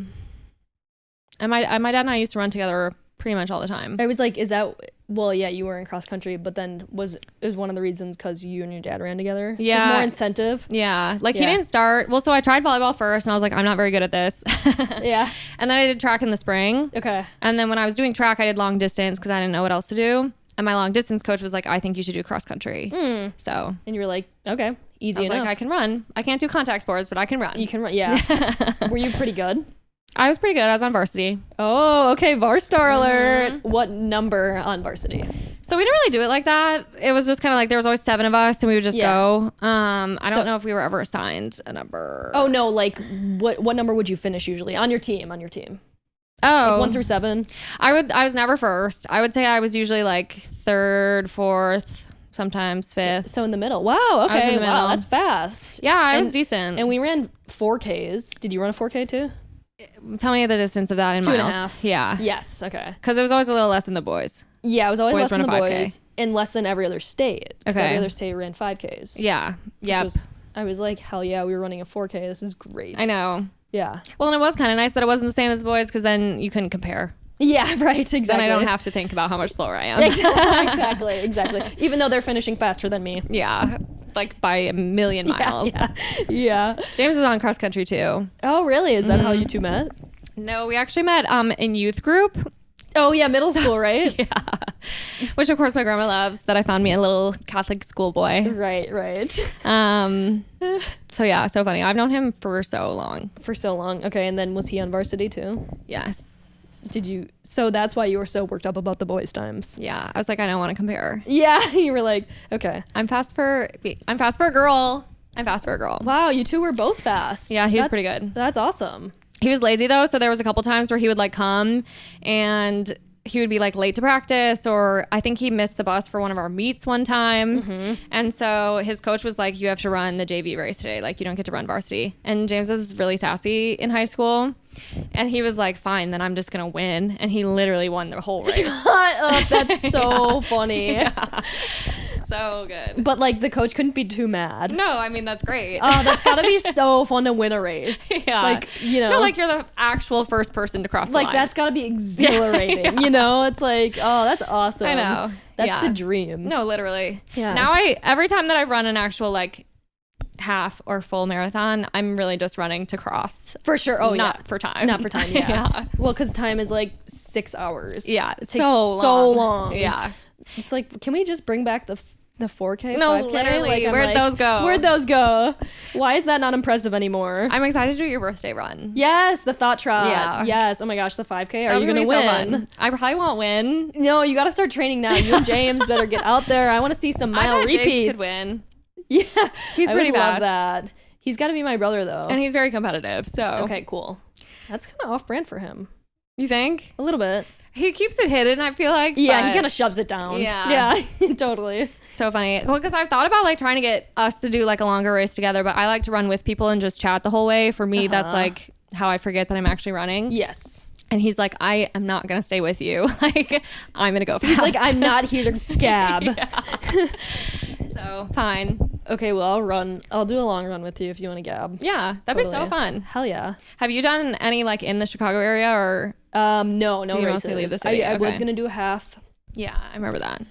And my dad and I used to run together pretty much all the time. I was like, you were in cross country, but then it was one of the reasons because you and your dad ran together? Yeah. More incentive. Yeah. Like he didn't start. Well, so I tried volleyball first and I was like, I'm not very good at this. Yeah. And then I did track in the spring. Okay. And then when I was doing track, I did long distance because I didn't know what else to do. And my long distance coach was like, I think you should do cross country. So. And you were like, okay, easy enough. Like, I can run. I can't do contact sports, but I can run. You can run. Yeah. Were you pretty good? I was pretty good. I was on varsity. Oh, okay. Varstar alert. What number on varsity? So we didn't really do it like that. It was just kind of like there was always 7 of us and we would just go. I don't know if we were ever assigned a number. Oh, no. Like what number would you finish usually on your team? Oh, like 1 through 7. I was never first. I would say I was usually like 3rd, 4th, sometimes 5th. So in the middle. Wow. Okay. I was in the middle. Wow, that's fast. Yeah, I was decent. And we ran 4Ks. Did you run a 4K too? Tell me the distance of that in 2.5. miles. Yeah. Yes. Okay. Because it was always a little less than the boys. Yeah, it was always Boys less than the run a 5K. boys and less than every other state. Okay. Every other state ran 5Ks. Yeah. Yeah. I was like, hell yeah, we were running a 4K. This is great. I know. Yeah. Well, and it was kind of nice that it wasn't the same as the boys because then you couldn't compare. Yeah, right. Exactly. Then I don't have to think about how much slower I am. Exactly. Even though they're finishing faster than me. Yeah. Like by a million miles. Yeah. James is on cross country too. Oh, really? Is that how you two met? No, we actually met in youth group. Oh, yeah. Middle school, right? Yeah. Which, of course, my grandma loves that I found me a little Catholic schoolboy. Right. So, yeah, so funny. I've known him for so long. Okay. And then was he on varsity too? Yes. Did you? So that's why you were so worked up about the boys' times. Yeah. I was like, I don't want to compare. Yeah. You were like, okay. I'm fast for a girl. Wow. You two were both fast. Yeah, he's pretty good. That's awesome. He was lazy though, so there was a couple times where he would like come and he would be like late to practice, or I think he missed the bus for one of our meets one time. And so his coach was like, you have to run the JV race today, like you don't get to run varsity. And James was really sassy in high school, and he was like, fine, then I'm just gonna win. And he literally won the whole race. Shut up. That's so funny. Yeah. So good. But like the coach couldn't be too mad. No, I mean, that's great. Oh, that's gotta be so fun to win a race. Yeah. Like, you know. No, like you're the actual first person to cross the line. Like that's gotta be exhilarating. You know, it's like, oh, that's awesome. I know. That's the dream. No, literally. Yeah. Now every time that I run an actual like half or full marathon, I'm really just running to cross. For sure. Oh, not for time. Not for time. Yeah. Well, because time is like 6 hours. Yeah. It takes so long. Yeah. It's like, can we just bring back the 4K? No, 5K? literally. Like, Where'd those go? Where'd those go? Why is that not impressive anymore? I'm excited to do your birthday run. Yes, the thought trot. Yeah. Yes. Oh my gosh, the 5K. Are you gonna win? So fun. I probably won't win. No, you got to start training now. You and James better get out there. I want to see some mile repeats. James could win. Yeah, he's pretty fast. fast. Love that. He's got to be my brother though, and he's very competitive. So okay, cool. That's kind of off-brand for him. You think? A little bit. He keeps it hidden, I feel like. Yeah, he kind of shoves it down. Yeah, totally. So funny. Well, because I've thought about like trying to get us to do like a longer race together, but I like to run with people and just chat the whole way. For me, that's like how I forget that I'm actually running. Yes. And he's like, I am not going to stay with you. Like, I'm going to go fast. He's like, I'm not here to gab. So, fine. Okay, well, I'll do a long run with you if you want to gab. Yeah, that'd be so fun. Hell yeah. Have you done any like in the Chicago area or? No do you races. Mostly leave the city? I was going to do a half. Yeah, I remember that.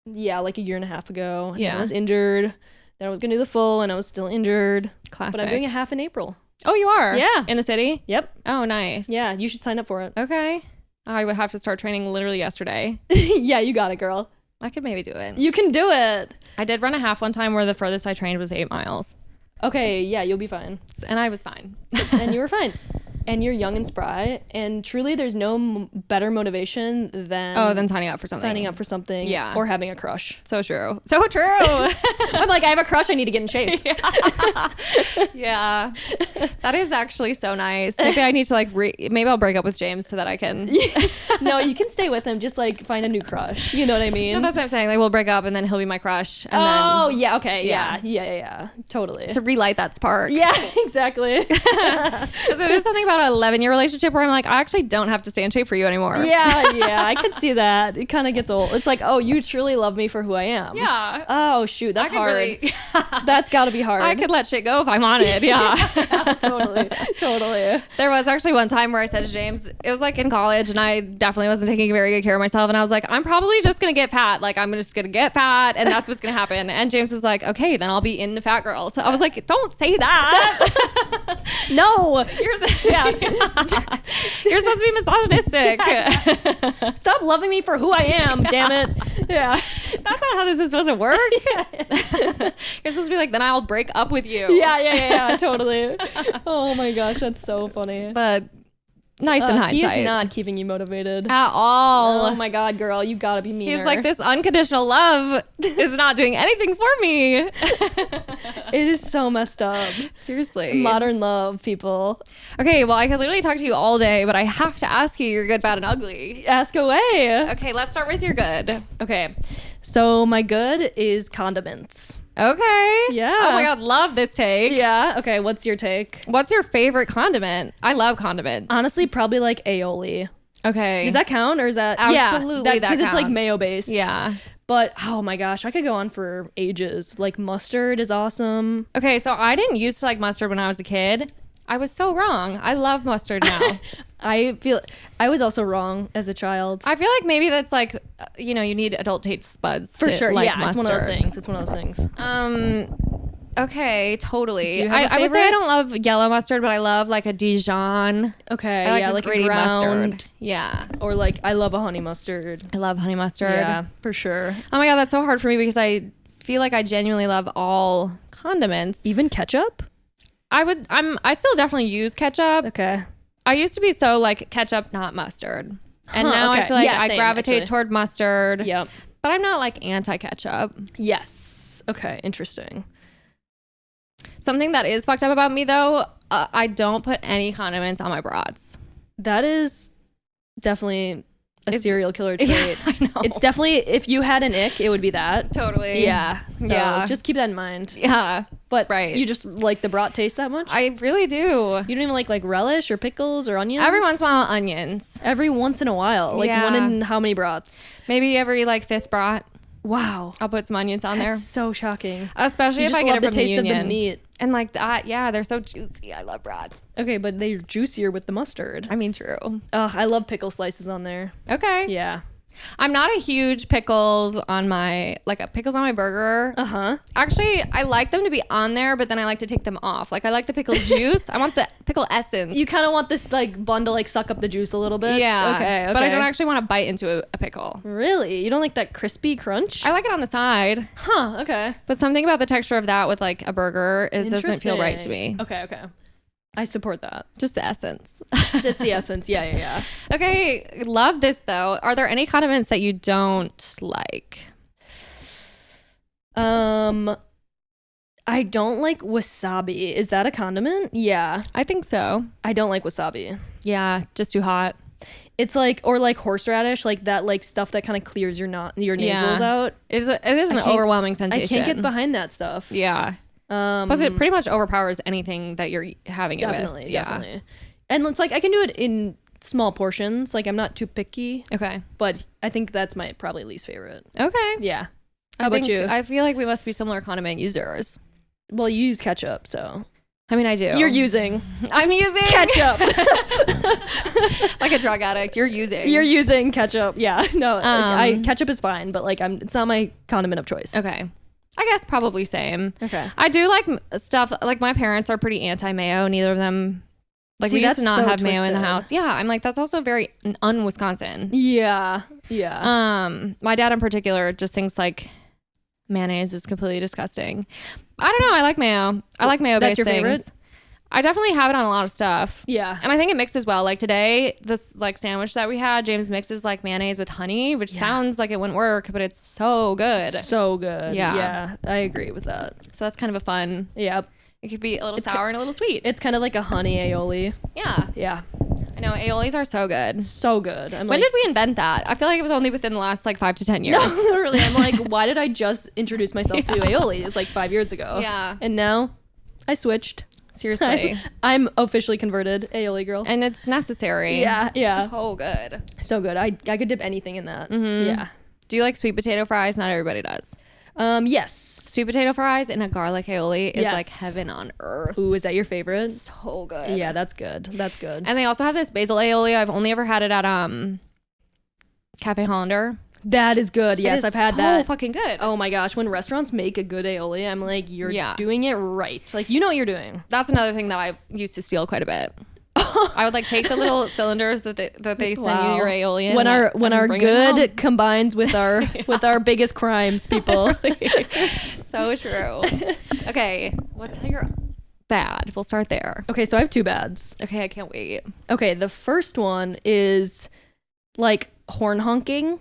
Yeah, like a year and a half ago. Yeah. I was injured. Then I was going to do the full and I was still injured. Classic. But I'm doing a half in April. Oh, you are? Yeah. In the city? Yep. Oh, nice. Yeah, you should sign up for it. Okay. I would have to start training literally yesterday. Yeah, you got it, girl. I could maybe do it. You can do it. I did run a half one time where the furthest I trained was 8 miles. Okay, yeah, you'll be fine. And I was fine. And you were fine. And you're young and spry. And truly, there's no better motivation than signing up for something. Yeah. Or having a crush. So true. So true. I'm like, I have a crush. I need to get in shape. Yeah. That is actually so nice. Maybe I need to like, maybe I'll break up with James so that I can. No, you can stay with him. Just like find a new crush. You know what I mean? No, that's what I'm saying. Like we'll break up and then he'll be my crush. And then, yeah. Okay. Yeah. Totally. To relight that spark. Yeah, exactly. Because it is something about an 11-year relationship where I'm like, I actually don't have to stay in shape for you anymore. Yeah. I could see that. It kind of gets old. It's like, oh, you truly love me for who I am. Yeah. Oh, shoot. That's hard. That's got to be hard. I could let shit go if I wanted. Yeah. Totally. There was actually one time where I said to James, it was like in college and I definitely wasn't taking very good care of myself. And I was like, I'm probably just going to get fat. Like, I'm just going to get fat and that's what's going to happen. And James was like, okay, then I'll be into fat girls. So I was like, don't say that. No. You're supposed to be misogynistic. Yeah. Stop loving me for who I am, damn it. Yeah. That's not how this is supposed to work. You're supposed to be like, then I'll break up with you. Yeah, totally. Oh my gosh, that's so funny. But nice in hindsight. He's not keeping you motivated. At all. Oh my God, girl, you gotta be meaner. He's like, this unconditional love is not doing anything for me. It is so messed up. Seriously. Modern love, people. Okay, well, I could literally talk to you all day, but I have to ask you your good, bad, and ugly. Ask away. Okay, let's start with your good. Okay, So my good is condiments. Okay. Yeah. Oh my God, love this take. Yeah. Okay, what's your take? What's your favorite condiment? I love condiments. Honestly, probably like aioli. Okay. Does that count or is that absolutely because it's like counts. mayo based? Yeah. But oh my gosh, I could go on for ages. Like mustard is awesome. Okay, so I didn't used to like mustard when I was a kid. I was so wrong. I love mustard now. I feel I was also wrong as a child. I feel like maybe that's like, you know, you need adult taste buds For to sure. like Yeah, mustard. it's one of those things. It's one of those things. Okay, totally. Do you have a I would say I favorite? don't love yellow mustard, but I love like a Dijon. Okay, I like yeah, a like gritty a ground, mustard. Yeah. or like I love a honey mustard. I love honey mustard. Yeah, for sure. Oh my God, that's so hard for me because I feel like I genuinely love all condiments. Even ketchup. I still definitely use ketchup. Okay. I used to be so like ketchup, not mustard. And Huh, now I okay. feel like Yeah, I same, gravitate actually. toward mustard. Yep. But I'm not like anti-ketchup. Yes. Okay. Interesting. Something that is fucked up about me though, I don't put any condiments on my brats. That is definitely a It's- serial killer trait. Yeah, I know. It's definitely, if you had an ick, it would be that. Totally. Yeah. So Yeah. just keep that in mind. Yeah. But Right. you just like the brat taste that much? I really do. You don't even like relish or pickles or onions? Every once in a while, onions. Every once in a while. Like Yeah. one in how many brats? Maybe every like fifth brat, Wow. I'll put some onions on there. That's so shocking. Especially You if just I get love it from the taste the Union. of the meat. And like that, yeah, they're so juicy. I love brats. Okay, but they're juicier with the mustard. I mean, true. I love pickle slices on there. Okay. Yeah. I'm not a huge pickles on my pickles on my burger. Uh-huh. Actually, I like them to be on there, but then I like to take them off. Like I like the pickle juice. I want the pickle essence. You kind of want this like bun to like suck up the juice a little bit. yeah. Okay. But I don't actually want to bite into a pickle. Really? You don't like that crispy crunch? I like it on the side, Huh. Okay. but something about the texture of that with like a burger doesn't feel right to me. Okay. Okay. I support that. Just the essence. Just the essence. Yeah. Yeah. Yeah. Okay, love this though. Are there any condiments that you don't like? I don't like wasabi. Is that a condiment? Yeah. I think so. I don't like wasabi. Yeah, just too hot. It's like, or like horseradish, like that, like stuff that kind of clears your nasals out. It is an can't- overwhelming sensation. I can't get behind that stuff. Yeah. Plus, it pretty much overpowers anything that you're having it Definitely, with. Yeah. definitely. And it's like I can do it in small portions. Like I'm not too picky, Okay. but I think that's my probably least favorite. Okay. Yeah. I How about think you? I feel like we must be similar condiment users. Well, you use ketchup, so I mean, I do. you're using I'm using ketchup. like a drug addict. You're using. You're using ketchup. Yeah. No, ketchup is fine, but like it's not my condiment of choice. Okay. I guess probably same. Okay. I do like stuff like my parents are pretty anti-mayo. Neither of them like See, we used to that's not so have mayo in the twisted. house. Yeah, I'm like that's also very un-Wisconsin. Yeah. Yeah. My dad in particular just thinks like mayonnaise is completely disgusting. I don't know. I like mayo. I like mayo-based That's your things. favorite? I definitely have it on a lot of stuff. Yeah. And I think it mixes well. Like today, this like sandwich that we had, James mixes like mayonnaise with honey, which sounds like it wouldn't work, but it's so good. So good. Yeah. Yeah. I agree with that. So that's kind of a fun. Yeah. It could be a little sour and a little sweet. It's kind of like a honey aioli. Yeah. Yeah. I know. Aiolis are so good. So good. When did we invent that? I feel like it was only within the last like 5 to 10 years. No, literally. I'm like, why did I just introduce myself to aioli? It's like 5 years ago. Yeah. And now I switched. Seriously. I'm officially converted aioli girl. And it's necessary. Yeah, yeah. So good. So good. I could dip anything in that. Yeah. Do you like sweet potato fries? Not everybody does. Yes. Sweet potato fries and a garlic aioli is Yes. like heaven on earth. Ooh, is that your favorite? So good. Yeah, that's good. That's good. And they also have this basil aioli. I've only ever had it at Cafe Hollander. That is good. It Yes, is I've had so that. fucking good. Oh my gosh, when restaurants make a good aioli, I'm like, you're Yeah. doing it right. Like, you know what you're doing. That's another thing that I used to steal quite a bit. I would like take the little cylinders that they send you your aioli in. When our bring it home. good combines with our with our biggest crimes, people. So true. Okay, what's your bad? We'll start there. Okay, so I have two bads. Okay, I can't wait. Okay, the first one is like horn honking.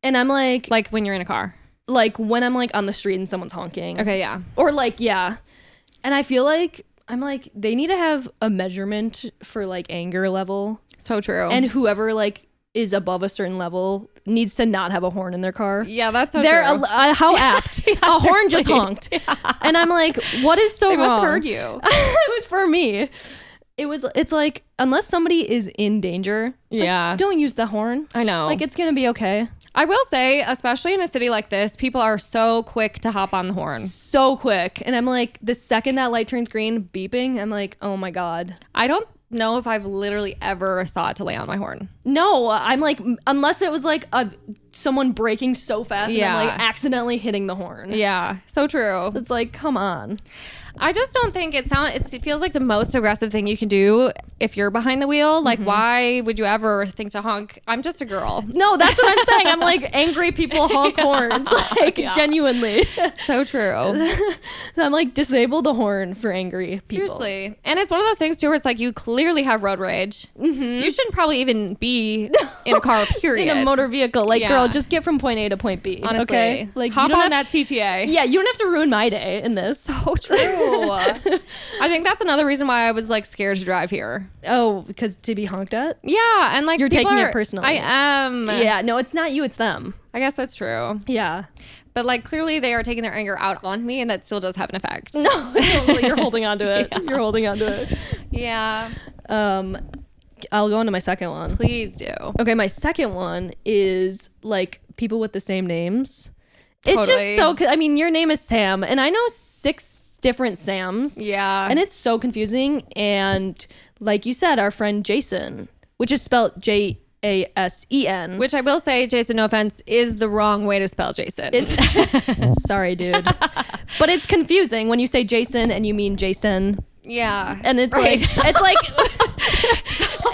And I'm like When you're in a car. like when I'm like on the street and someone's honking. Okay, yeah. Or like, yeah. And I feel like I'm like, they need to have a measurement for like anger level. So true. And whoever like is above a certain level needs to not have a horn in their car. Yeah, that's so they're true. How apt. Yeah, a horn just seriously. honked. Yeah. And I'm like, what is so they wrong? must have heard you. It was for me. It's like, unless somebody is in danger, like, don't use the horn. I know. Like, it's gonna be okay. I will say, especially in a city like this, people are so quick to hop on the horn. So quick. And I'm like, the second that light turns green, beeping, I'm like, oh my God. I don't know if I've literally ever thought to lay on my horn. No, I'm like, unless it was like someone braking so fast and I'm like accidentally hitting the horn. Yeah, so true. It's like, come on. I just don't think it feels like the most aggressive thing you can do if you're behind the wheel. Like, why would you ever think to honk? I'm just a girl. No, that's what I'm saying. I'm like, angry people honk horns. Like, genuinely. So true. So I'm like, disable the horn for angry people. Seriously. And it's one of those things, too, where it's like, you clearly have road rage. You shouldn't probably even be in a car, period. In a motor vehicle. Like, girl, just get from point A to point B. Honestly. Okay? Like, hop on that CTA. Yeah, you don't have to ruin my day in this. So true. I think that's another reason why I was like scared to drive here. Oh, because to be honked at? Yeah, and like you're taking it personally. I am. Yeah, no, it's not you, it's them. I guess that's true. Yeah. But like clearly they are taking their anger out on me, and that still does have an effect. No, you're holding on to it. Yeah. You're holding on to it. Yeah. I'll go on to my second one. Please do. Okay, my second one is like people with the same names. It's Totally. just so, I mean, your name is Sam, and I know 6 different Sams. Yeah. And it's so confusing. And like you said, our friend Jason, which is spelled Jasen. Which I will say, Jason, no offense, is the wrong way to spell Jason. Sorry, dude. But it's confusing when you say Jason and you mean Jason. Yeah. And it's right.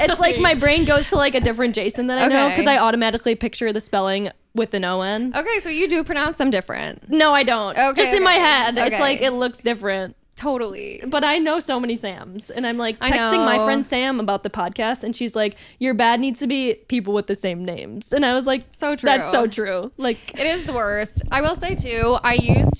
it's like my brain goes to like a different Jason that I know, Okay. because I automatically picture the spelling with an O-N. Okay, so you do pronounce them different. No, I don't. Okay, Just in my head. okay. It's like, it looks different. Totally. But I know so many Sams, and I'm like I texting my know. friend Sam about the podcast, and she's like, your bad needs to be people with the same names. And I was like, So true. That's so true. Like, It is the worst. I will say too, I used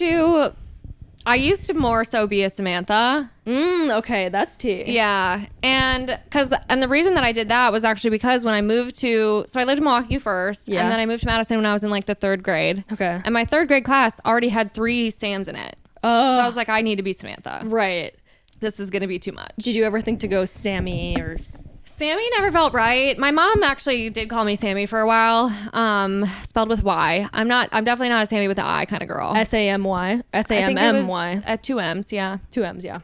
to more so be a Samantha. okay, that's tea. Yeah. And the reason that I did that was actually because when I moved so I lived in Milwaukee first, Yeah. and then I moved to Madison when I was in like the 3rd grade. Okay. And my 3rd grade class already had 3 Sams in it. Oh, So I was like, I need to be Samantha. right. This is going to be too much. Did you ever think to go Sammy or? Sammy never felt right. My mom actually did call me Sammy for a while, spelled with Y. I'm definitely not a Sammy with the I kind of girl. S-A-M-Y? I think it was S-A-M-M-Y? at 2 M's, yeah. 2 M's, yeah.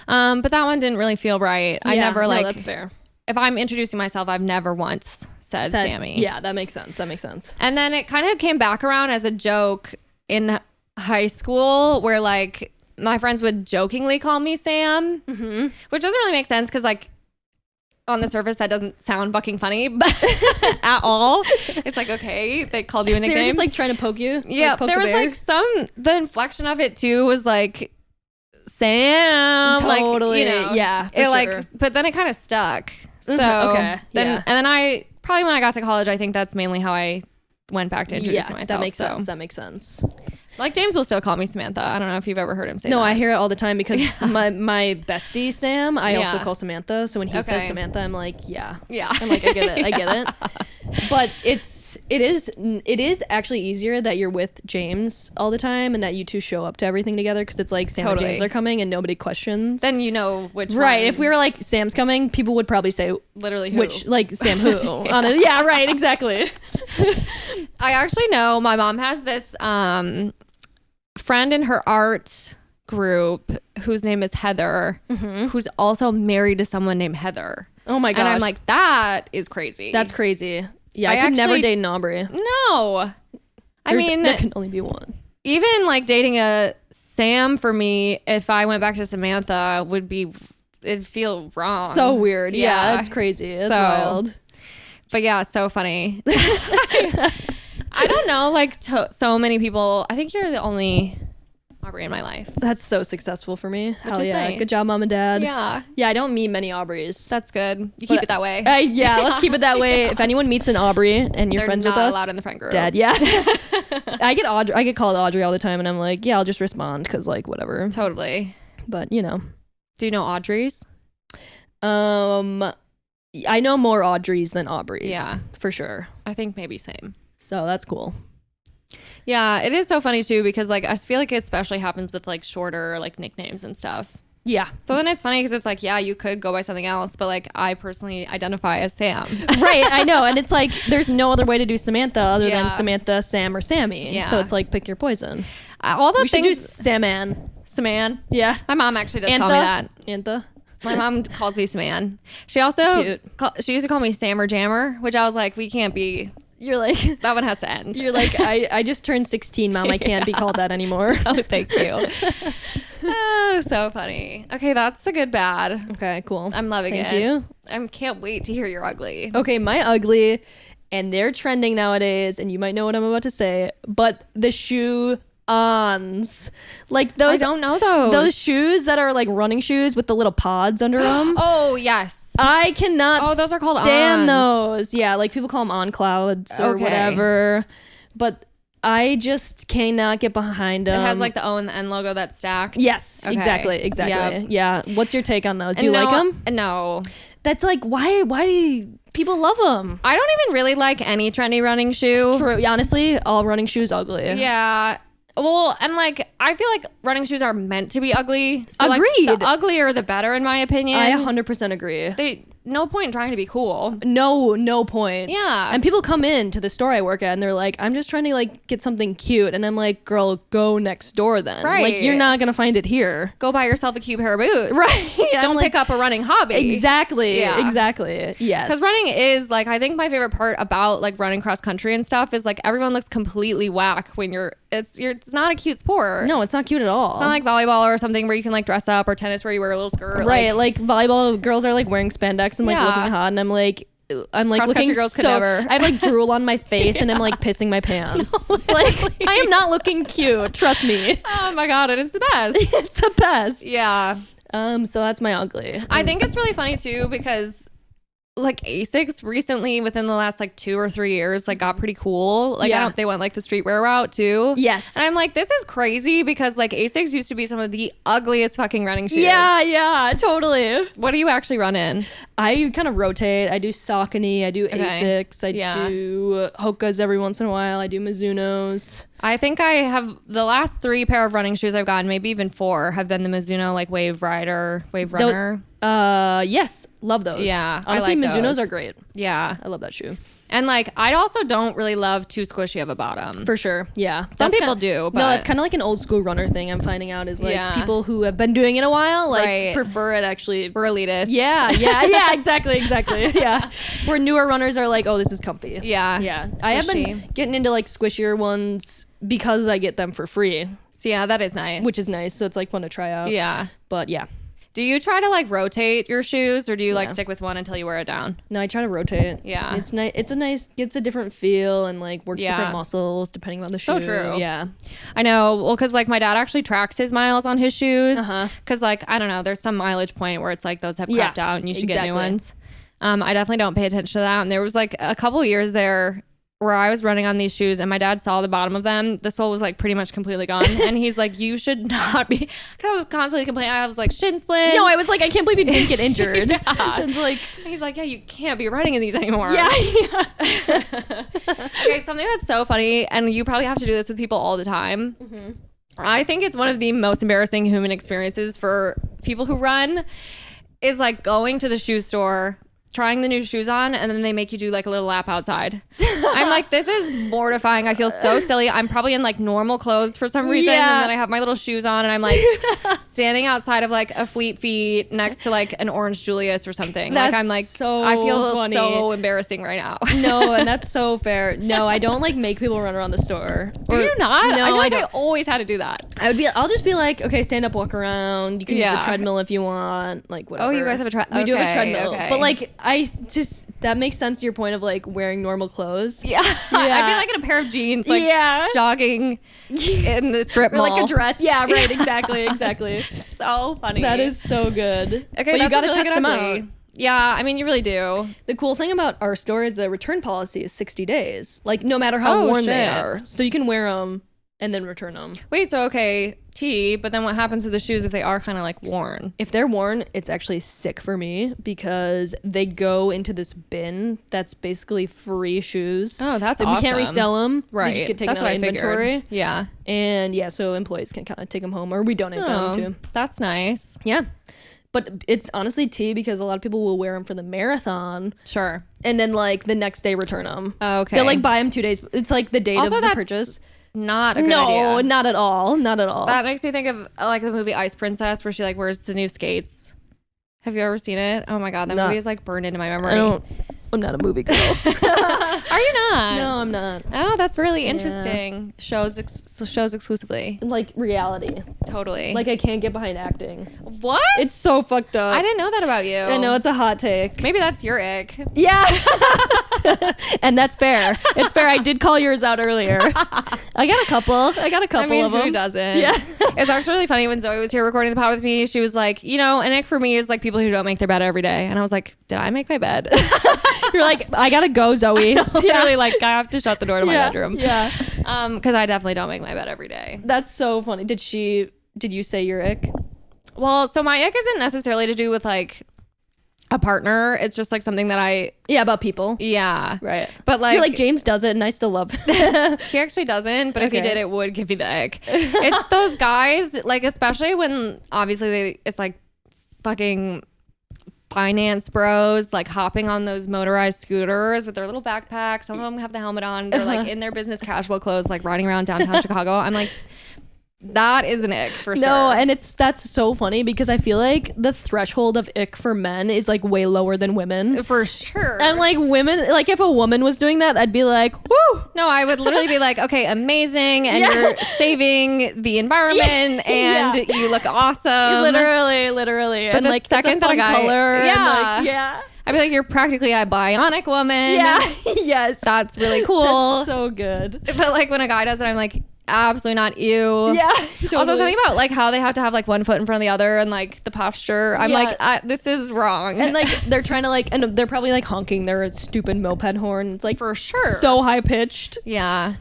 But that one didn't really feel right. I never no, like, that's fair. if I'm introducing myself, I've never once said Sammy. Yeah, that makes sense. And then it kind of came back around as a joke in high school where like my friends would jokingly call me Sam, which doesn't really make sense because like on the surface that doesn't sound fucking funny but at all. It's like, okay, they called you a nickname. They were just like trying to poke you. Yeah, like, poke there the was bear. like the inflection of it too was like Sam, Totally. like, you know, Yeah, for it like, sure. but then it kind of stuck. So Okay, then, yeah. and then I probably when I got to college, I think that's mainly how I went back to introducing myself. that makes so. sense. That makes sense. Like James will still call me Samantha. I don't know if you've ever heard him say that. No, I hear it all the time because my bestie Sam, I also Yeah. call Samantha. So when he says Okay. Samantha, I'm like, yeah. Yeah. I'm like, I get it. I get it. But it is actually easier that you're with James all the time and that you two show up to everything together, because it's like Sam Totally. and James are coming and nobody questions. Then you know which right. one. If we were like Sam's coming, people would probably say Literally who. which, like Sam who. Yeah, right, exactly. I actually know my mom has this friend in her art group whose name is Heather, who's also married to someone named Heather. Oh my gosh. And I'm like, that is crazy. that's crazy. Yeah, I I could never actually- date an Aubrey. No. I mean, there can only be one. even like dating a Sam for me, if I went back to Samantha, it'd feel wrong. So weird. Yeah, that's crazy. It's So- wild. But yeah, so funny. I don't know, like so many people. I think you're the only Aubrey in my life. That's so successful for me. Hell is yeah. nice. Good job, mom and dad. Yeah, Yeah, I don't meet many Aubreys. that's good. You keep it that way. Yeah, let's keep it that way. If anyone meets an Aubrey and you're They're friends not with us, allowed in the friend group. dead. Yeah. I get called Audrey all the time, and I'm like, yeah, I'll just respond because like whatever. Totally. But you know, Do you know Audrey's? I know more Audreys than Aubrey's. Yeah. For sure. I think maybe same. So that's cool. Yeah, it is so funny too because like I feel like it especially happens with like shorter like nicknames and stuff. Yeah. So then it's funny because it's like, yeah, you could go by something else, but like I personally identify as Sam. Right, I know. And it's like there's no other way to do Samantha other than Samantha, Sam, or Sammy. Yeah. So it's like pick your poison. All the we things. should do Saman. Yeah. My mom actually does call me that. Antha. My mom calls me Saman. She also she used to call me Sam or Jammer, which I was like, we can't be. You're like that one has to end. You're like I just turned 16, Mom. I can't be called that anymore. Oh, thank you. Oh, so funny. Okay, that's a good bad. Okay, cool. I'm loving it. Thank you. I can't wait to hear your ugly. Okay, my ugly, and they're trending nowadays, and you might know what I'm about to say, but the shoe ons, like those. I don't know those. Those shoes that are like running shoes with the little pods under them. Oh yes. I cannot. Oh, those are called stand ons. those. Yeah, like people call them on clouds or whatever. But I just cannot get behind them. It has like the O and the N logo that's stacked. Yes, Okay. exactly. Yep. Yeah. What's your take on those? Do you like them? No. That's like why do people love them? I don't even really like any trendy running shoe. True. Honestly, all running shoes ugly. Yeah. Well, and like I feel like running shoes are meant to be ugly. So Agreed. Like, the uglier the better, in my opinion. I 100% agree. No point in trying to be cool. No point. Yeah. And people come in to the store I work at and they're like, I'm just trying to like get something cute. And I'm like, girl, go next door then. Right. Like you're not going to find it here. Go buy yourself a cute pair of boots. Right. Don't pick up a running hobby. Exactly. Yeah. Exactly. Yes. Because running is like, I think my favorite part about like running cross country and stuff is like everyone looks completely whack when it's not a cute sport. No, it's not cute at all. It's not like volleyball or something where you can like dress up, or tennis where you wear a little skirt. Right. Like volleyball girls are like wearing spandex and like looking hot. And I'm like looking girls could so never. I have like drool on my face and I'm like pissing my pants. It's like I am not looking cute. Trust me. Oh my God, it is the best. It's the best. Yeah. So that's my ugly. I think it's really funny too because like Asics recently within the last like 2 or 3 years like got pretty cool. Like they went like the streetwear route too. Yes. And I'm like, this is crazy because like Asics used to be some of the ugliest fucking running shoes. Yeah, totally. What do you actually run in? I kind of rotate. I do Saucony, I do Asics, I do Hoka's every once in a while. I do Mizuno's. I think I have the last 3 pair of running shoes I've gotten, maybe even 4, have been the Mizuno like Wave Runner. Yes, love those. Yeah, honestly, I like Mizuno's those. are great. Yeah, I love that shoe. And like I also don't really love too squishy of a bottom. For sure. Yeah. Some people do, but no, it's kind of like an old school runner thing. I'm finding out is like Yeah. people who have been doing it a while like Right. prefer it actually. we're elitist. Yeah, exactly. Yeah. Where newer runners are like, oh, this is comfy. Yeah. I have been Squishy. getting into like squishier ones because I get them for free, So yeah, that is nice. which is nice. So it's like fun to try out. yeah. But yeah. Do you try to like rotate your shoes, or do you like Yeah. stick with one until you wear it down? No, I try to rotate. Yeah. It's nice. Gets a different feel and like works Yeah. different muscles depending on the shoe. So true. Yeah. I know. Well, because like my dad actually tracks his miles on his shoes. Uh-huh. Because like I don't know, there's some mileage point where it's like those have Yeah, crapped out and you should get new exactly. ones. I definitely don't pay attention to that. And there was like a couple years there where I was running on these shoes and my dad saw the bottom of them. The sole was like pretty much completely gone. And he's like, you should not be. Cause I was constantly complaining. I was like, shin splints. No, I was like, I can't believe you didn't get injured. Yeah. It's like, He's like, yeah, you can't be running in these anymore. yeah. Okay, something that's so funny, and you probably have to do this with people all the time. Mm-hmm. I think it's one of the most embarrassing human experiences for people who run is like going to the shoe store, trying the new shoes on, and then they make you do like a little lap outside. I'm like, this is mortifying. I feel so silly. I'm probably in like normal clothes for some reason, Yeah. and then I have my little shoes on, and I'm like standing outside of like a Fleet Feet next to like an Orange Julius or something. That's like I'm like, so I feel funny. so embarrassing right now. No, and that's so fair. No, I don't like make people run around the store. Do you not? No, I feel like I don't. always had to do that. I'll just be like, okay, stand up, walk around. You can use Yeah. the treadmill if you want, like whatever. Oh, you guys have a treadmill? We do have a Okay, treadmill, okay. but like that makes sense to your point of like wearing normal clothes. Yeah. I'd be like in a pair of jeans, like Yeah. jogging in the strip Or mall. like a dress. Yeah, right. Exactly. So funny. That is so good. Okay, but you that's gotta a really test good them ugly. out. Yeah, I mean, you really do. The cool thing about our store is the return policy is 60 days. Like no matter how Oh, worn they shit. are, so you can wear them and then return them. Wait, so okay, tea, but then what happens to the shoes if they are kind of like worn? If they're worn, it's actually sick for me because they go into this bin that's basically free shoes. Oh, that's awesome. awesome. We can't resell them. Right. They just get taken That's out what of I inventory. figured. Yeah. And yeah, so employees can kind of take them home or we donate them too. That's nice. Yeah. But it's honestly tea because a lot of people will wear them for the marathon. Sure. And then like the next day return them. Okay. They'll like buy them 2 days. It's like the date Also, of the purchase. Not a good idea. No, not at all. Not at all. That makes me think of like the movie Ice Princess where she like wears the new skates. Have you ever seen it? Oh my god, that movie is like burned into my memory. I'm not a movie girl. Are you not? No, I'm not. Oh, that's really interesting. Shows exclusively. Like reality. Totally. Like I can't get behind acting. What? It's so fucked up. I didn't know that about you. I know, it's a hot take. Maybe that's your ick. Yeah. And that's fair. It's fair. I did call yours out earlier. I got a couple I mean, of them. who doesn't? Yeah. It's actually really funny when Zoe was here recording the pod with me. She was like, you know, an ick for me is like people who don't make their bed every day. And I was like, did I make my bed? You're like, I gotta go, Zoe. Literally, like, I have to shut the door to my bedroom. Yeah. Because I definitely don't make my bed every day. That's so funny. Did you say your ick? Well, so my ick isn't necessarily to do with like a partner. It's just like something that about people. Yeah. Right. But like, you're like, James does it and I still love it. he actually doesn't, but if he Okay. did, it would give you the ick. It's those guys, like, especially when obviously it's like fucking finance bros like hopping on those motorized scooters with their little backpacks. Some of them have the helmet on. They're like in their business casual clothes, like riding around downtown Chicago. I'm like, that is an ick for sure. No, and that's so funny because I feel like the threshold of ick for men is like way lower than women. For sure. And like women, like if a woman was doing that, I'd be like, whoo. No, I would literally be like, okay, amazing, and you're saving the environment, and you look awesome. Literally. But and the like second it's a that a fun guy, color, and, yeah, like, yeah. I'd be like, you're practically a bionic woman. Yeah. Yes. That's really cool. That's so good. But like when a guy does it, I'm like, absolutely not you. Yeah. Totally. Also something about like how they have to have like one foot in front of the other and like the posture. I'm Yeah. like, this is wrong. And like they're trying to like, and they're probably like honking their stupid moped horn. It's like for sure. so high pitched. Yeah.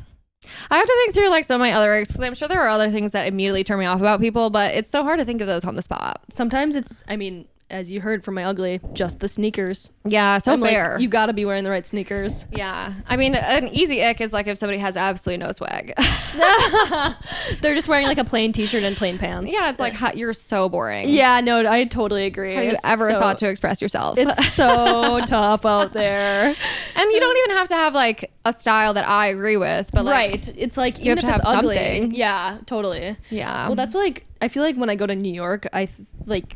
I have to think through like some of my other icks because I'm sure there are other things that immediately turn me off about people, but it's so hard to think of those on the spot. Sometimes it's, I mean, as you heard from my ugly, just the sneakers. Yeah, so I'm fair. like, you gotta be wearing the right sneakers. Yeah. I mean, an easy ick is like if somebody has absolutely no swag. They're just wearing like a plain t-shirt and plain pants. Yeah, it's like you're so boring. Yeah, no, I totally agree. Have you ever thought to express yourself? It's so tough out there. And you don't even have to have like a style that I agree with, but like, right. It's like, you even have if to it's have ugly. something. Yeah, totally. Yeah. Well, that's like, I feel like when I go to New York, I like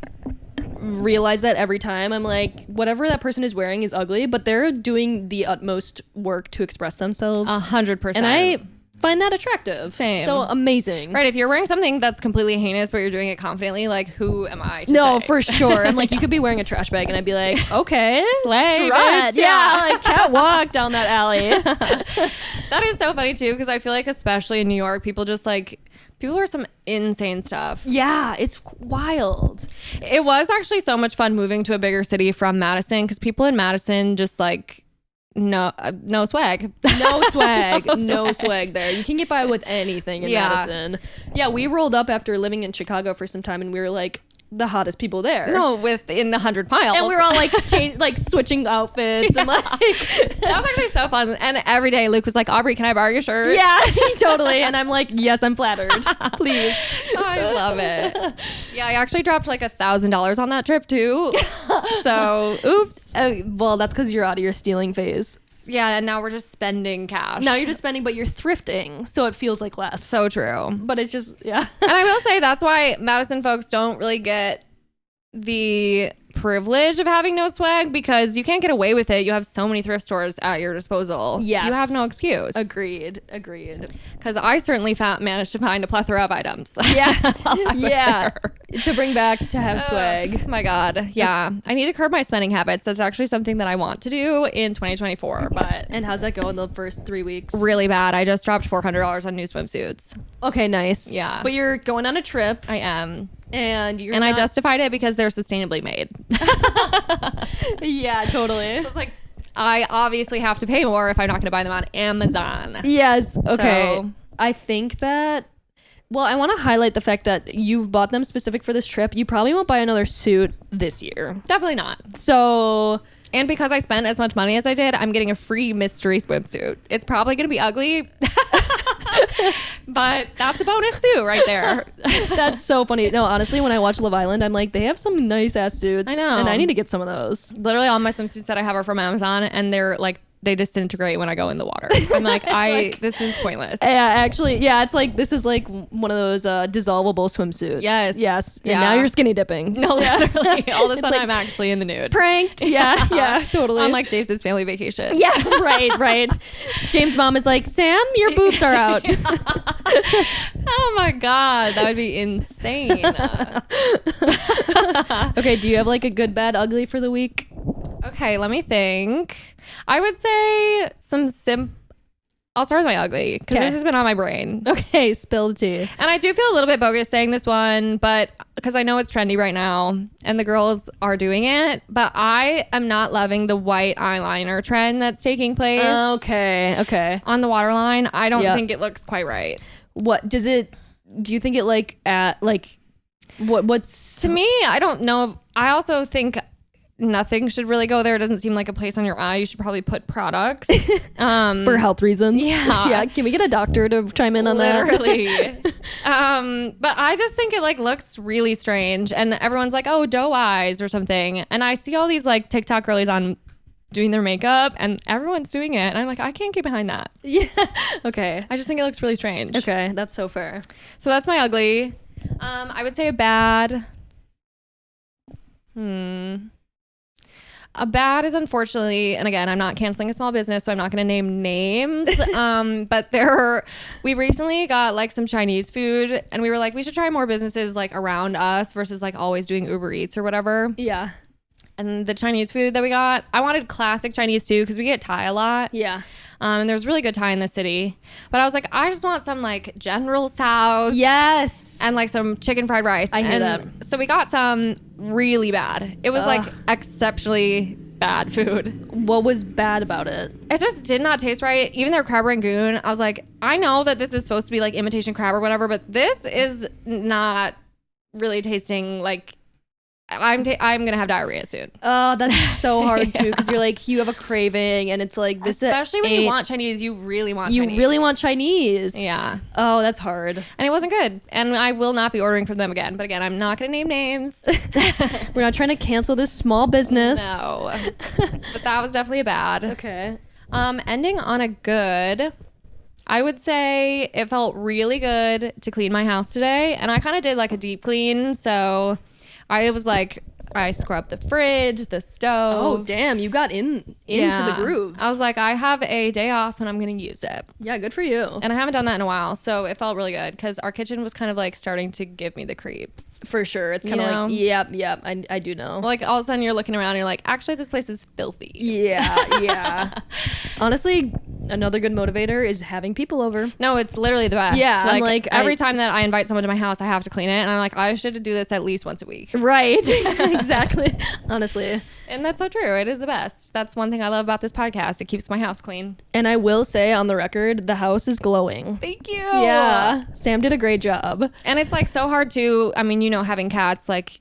realize that every time. I'm like, whatever that person is wearing is ugly, but they're doing the utmost work to express themselves. 100%. And I find that attractive. Same. So amazing. Right. If you're wearing something that's completely heinous, but you're doing it confidently, like, who am I to No, say? for sure. And like, you could be wearing a trash bag and I'd be like, okay, Slay, strut. bitch. Yeah, like can't walk down that alley. That is so funny too, because I feel like especially in New York, people just like, people wear some insane stuff. Yeah, it's wild. It was actually so much fun moving to a bigger city from Madison, because people in Madison just like, no swag. No swag. No swag there. You can get by with anything in Madison. Yeah, we rolled up after living in Chicago for some time and we were like the hottest people there. No, within 100 miles. And we were all like like switching outfits and like that was actually so fun. And every day Luke was like, Aubrey, can I borrow your shirt? yeah, totally. And I'm like, yes, I'm flattered. Please. I love it. Yeah, I actually dropped like $1,000 on that trip too. So, oops. Well, that's because you're out of your stealing phase. Yeah, and now we're just spending cash. Now you're just spending, but you're thrifting, so it feels like less. So true. But it's just, yeah. And I will say that's why Madison folks don't really get the privilege of having no swag, because you can't get away with it. You have so many thrift stores at your disposal. Yes. You have no excuse. Agreed. Because I certainly managed to find a plethora of items. Yeah. while I was Yeah. there. To bring back, to have swag. Oh my God. Yeah. I need to curb my spending habits. That's actually something that I want to do in 2024. But And how's that going the first 3 weeks? really bad. I just dropped $400 on new swimsuits. Okay, nice. Yeah. But you're going on a trip I am. and you're And I not- justified it because they're sustainably made. Yeah, totally. So it's like, I obviously have to pay more if I'm not going to buy them on Amazon. Yes. Okay. So, I think that, well, I want to highlight the fact that you bought them specific for this trip. You probably won't buy another suit this year. Definitely not. So, and because I spent as much money as I did, I'm getting a free mystery swimsuit. It's probably going to be ugly, but that's a bonus suit right there. That's so funny. No, honestly, when I watch Love Island, I'm like, they have some nice ass suits. I know. And I need to get some of those. Literally all my swimsuits that I have are from Amazon, and they're like, they disintegrate when I go in the water. I'm like, this is pointless. Yeah, actually, yeah, it's like, this is like one of those dissolvable swimsuits. Yes. And now you're skinny dipping. No, literally. All of a sudden, I'm actually in the nude. Pranked. Yeah, totally. On like James's family vacation. Yeah, right. James' mom is like, Sam, your boobs are out. Oh my God, that would be insane. Okay, do you have like a good, bad, ugly for the week? Okay, let me think. I would say I'll start with my ugly because this has been on my brain. Okay, spill the tea. And I do feel a little bit bogus saying this one, but because I know it's trendy right now and the girls are doing it, but I am not loving the white eyeliner trend that's taking place. Okay. On the waterline. I don't think it looks quite right. What does it? Do you think it what's to me? I don't know. I also think nothing should really go there. It doesn't seem like a place on your eye. You should probably put products for health reasons. Yeah. Can we get a doctor to chime in on that? Literally. But I just think it like looks really strange, and everyone's like, oh, doe eyes or something. And I see all these like TikTok girlies on doing their makeup, and everyone's doing it, and I'm like, I can't get behind that. Yeah. Okay. I just think it looks really strange. Okay, that's so fair. So that's my ugly. I would say a bad. A bad is unfortunately, and again, I'm not canceling a small business, so I'm not going to name names. But we recently got like some Chinese food, and we were like, we should try more businesses like around us versus like always doing Uber Eats or whatever. Yeah. And the Chinese food that we got, I wanted classic Chinese too because we get Thai a lot. Yeah. And there's really good Thai in the city. But I was like, I just want some like General Tso's. Yes. And like some chicken fried rice. I hear that. So we got some really bad. It was like exceptionally bad food. What was bad about it? It just did not taste right. Even their crab rangoon, I was like, I know that this is supposed to be like imitation crab or whatever, but this is not really tasting like I'm gonna have diarrhea soon. Oh, that's so hard too, because you're like, you have a craving, and it's like this. Especially when you want Chinese, you really want Chinese. Yeah. Oh, that's hard. And it wasn't good, and I will not be ordering from them again. But again, I'm not gonna name names. We're not trying to cancel this small business. No. But that was definitely a bad. Okay. Ending on a good. I would say it felt really good to clean my house today, and I kind of did like a deep clean, so. I was like, I scrubbed the fridge, the stove. Oh, damn. You got into the grooves. I was like, I have a day off and I'm going to use it. Yeah, good for you. And I haven't done that in a while. So it felt really good because our kitchen was kind of like starting to give me the creeps. For sure. It's kind of like, yep. I do know. Like all of a sudden you're looking around and you're like, actually, this place is filthy. Yeah. Honestly, another good motivator is having people over. No, it's literally the best. Yeah. Like every time that I invite someone to my house, I have to clean it. And I'm like, I should do this at least once a week. Right. Exactly. Honestly. And that's so true. It is the best. That's one thing I love about this podcast. It keeps my house clean. And I will say on the record, the house is glowing. Thank you. Yeah. Sam did a great job. And it's like so hard to, I mean, having cats, like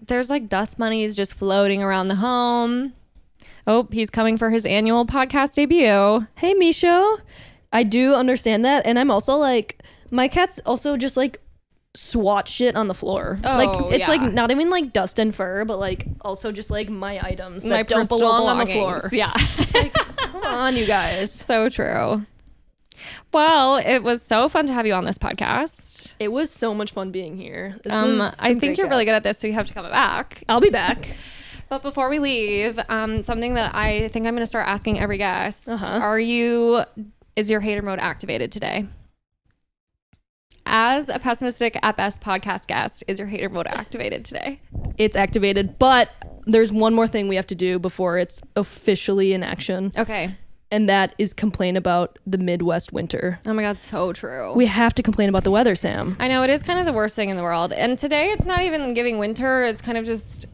there's like dust bunnies just floating around the home. Oh, he's coming for his annual podcast debut. Hey, Misho. I do understand that. And I'm also like, my cats also just like swat shit on the floor. Oh, like it's like not even like dust and fur, but like also just like my items that don't belong on the floor. Yeah. It's like, come on, you guys. So true. Well, it was so fun to have you on this podcast. It was so much fun being here. I think you're really good at this, so you have to come back. I'll be back. But before we leave, something that I think I'm going to start asking every guest, is your hater mode activated today? As a Pessimistic at Best podcast guest, is your hater mode activated today? It's activated, but there's one more thing we have to do before it's officially in action. Okay. And that is complain about the Midwest winter. Oh my God, so true. We have to complain about the weather, Sam. I know, it is kind of the worst thing in the world. And today it's not even giving winter. It's kind of just,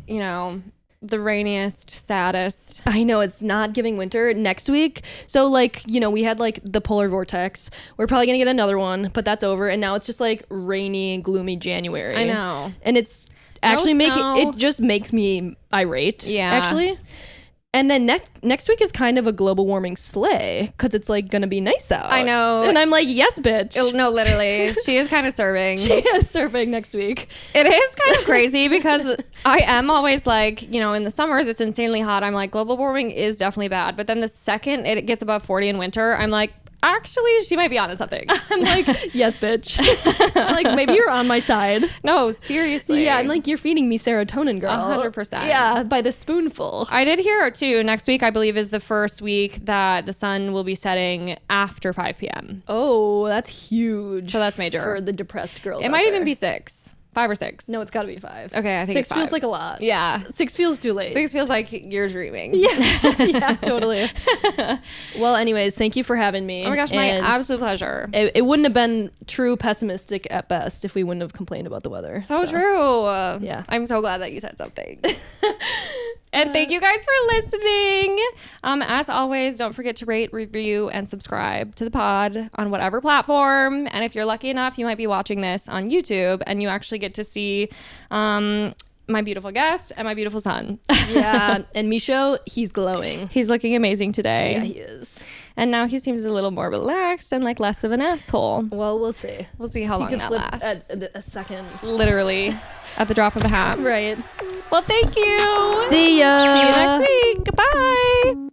the rainiest, saddest. I know, it's not giving winter next week. So like, you know, we had like the polar vortex. We're probably gonna get another one, but that's over. And now it's just like rainy, gloomy January. I know. And it's actually it just makes me irate. Yeah. Actually. And then next week is kind of a global warming sleigh because it's like gonna be nice out. I know. And I'm like, yes, bitch. No, literally. She is kind of serving. She is serving next week. It is kind of crazy because I am always like, you know, in the summers it's insanely hot. I'm like, global warming is definitely bad. But then the second it gets above 40 in winter, I'm like, actually, she might be onto something. I'm like, yes, bitch. I'm like, maybe you're on my side. No, seriously. Yeah, I'm like, you're feeding me serotonin, girl. 100%. Yeah, by the spoonful. I did hear too, next week, I believe, is the first week that the sun will be setting after 5 p.m. Oh, that's huge. So that's major. For the depressed girls. It might even be 6. 5 or 6. No, it's got to be 5. Okay, I think 6 it's 5. feels like a lot. Yeah. 6 feels too late. 6 feels like you're dreaming. Yeah, yeah, totally. Well, anyways, thank you for having me. Oh my gosh, my absolute pleasure. It wouldn't have been true pessimistic at best if we wouldn't have complained about the weather. So true. Yeah. I'm so glad that you said something. And thank you guys for listening. As always, don't forget to rate, review, and subscribe to the pod on whatever platform. And if you're lucky enough, you might be watching this on YouTube and you actually get to see my beautiful guest and my beautiful son. Yeah. And Misho, he's glowing. He's looking amazing today. Yeah, he is. And now he seems a little more relaxed and like less of an asshole. Well, we'll see. We'll see how long that lasts. A second. Literally. At the drop of a hat. Right. Well, thank you. See ya. See you next week. Goodbye.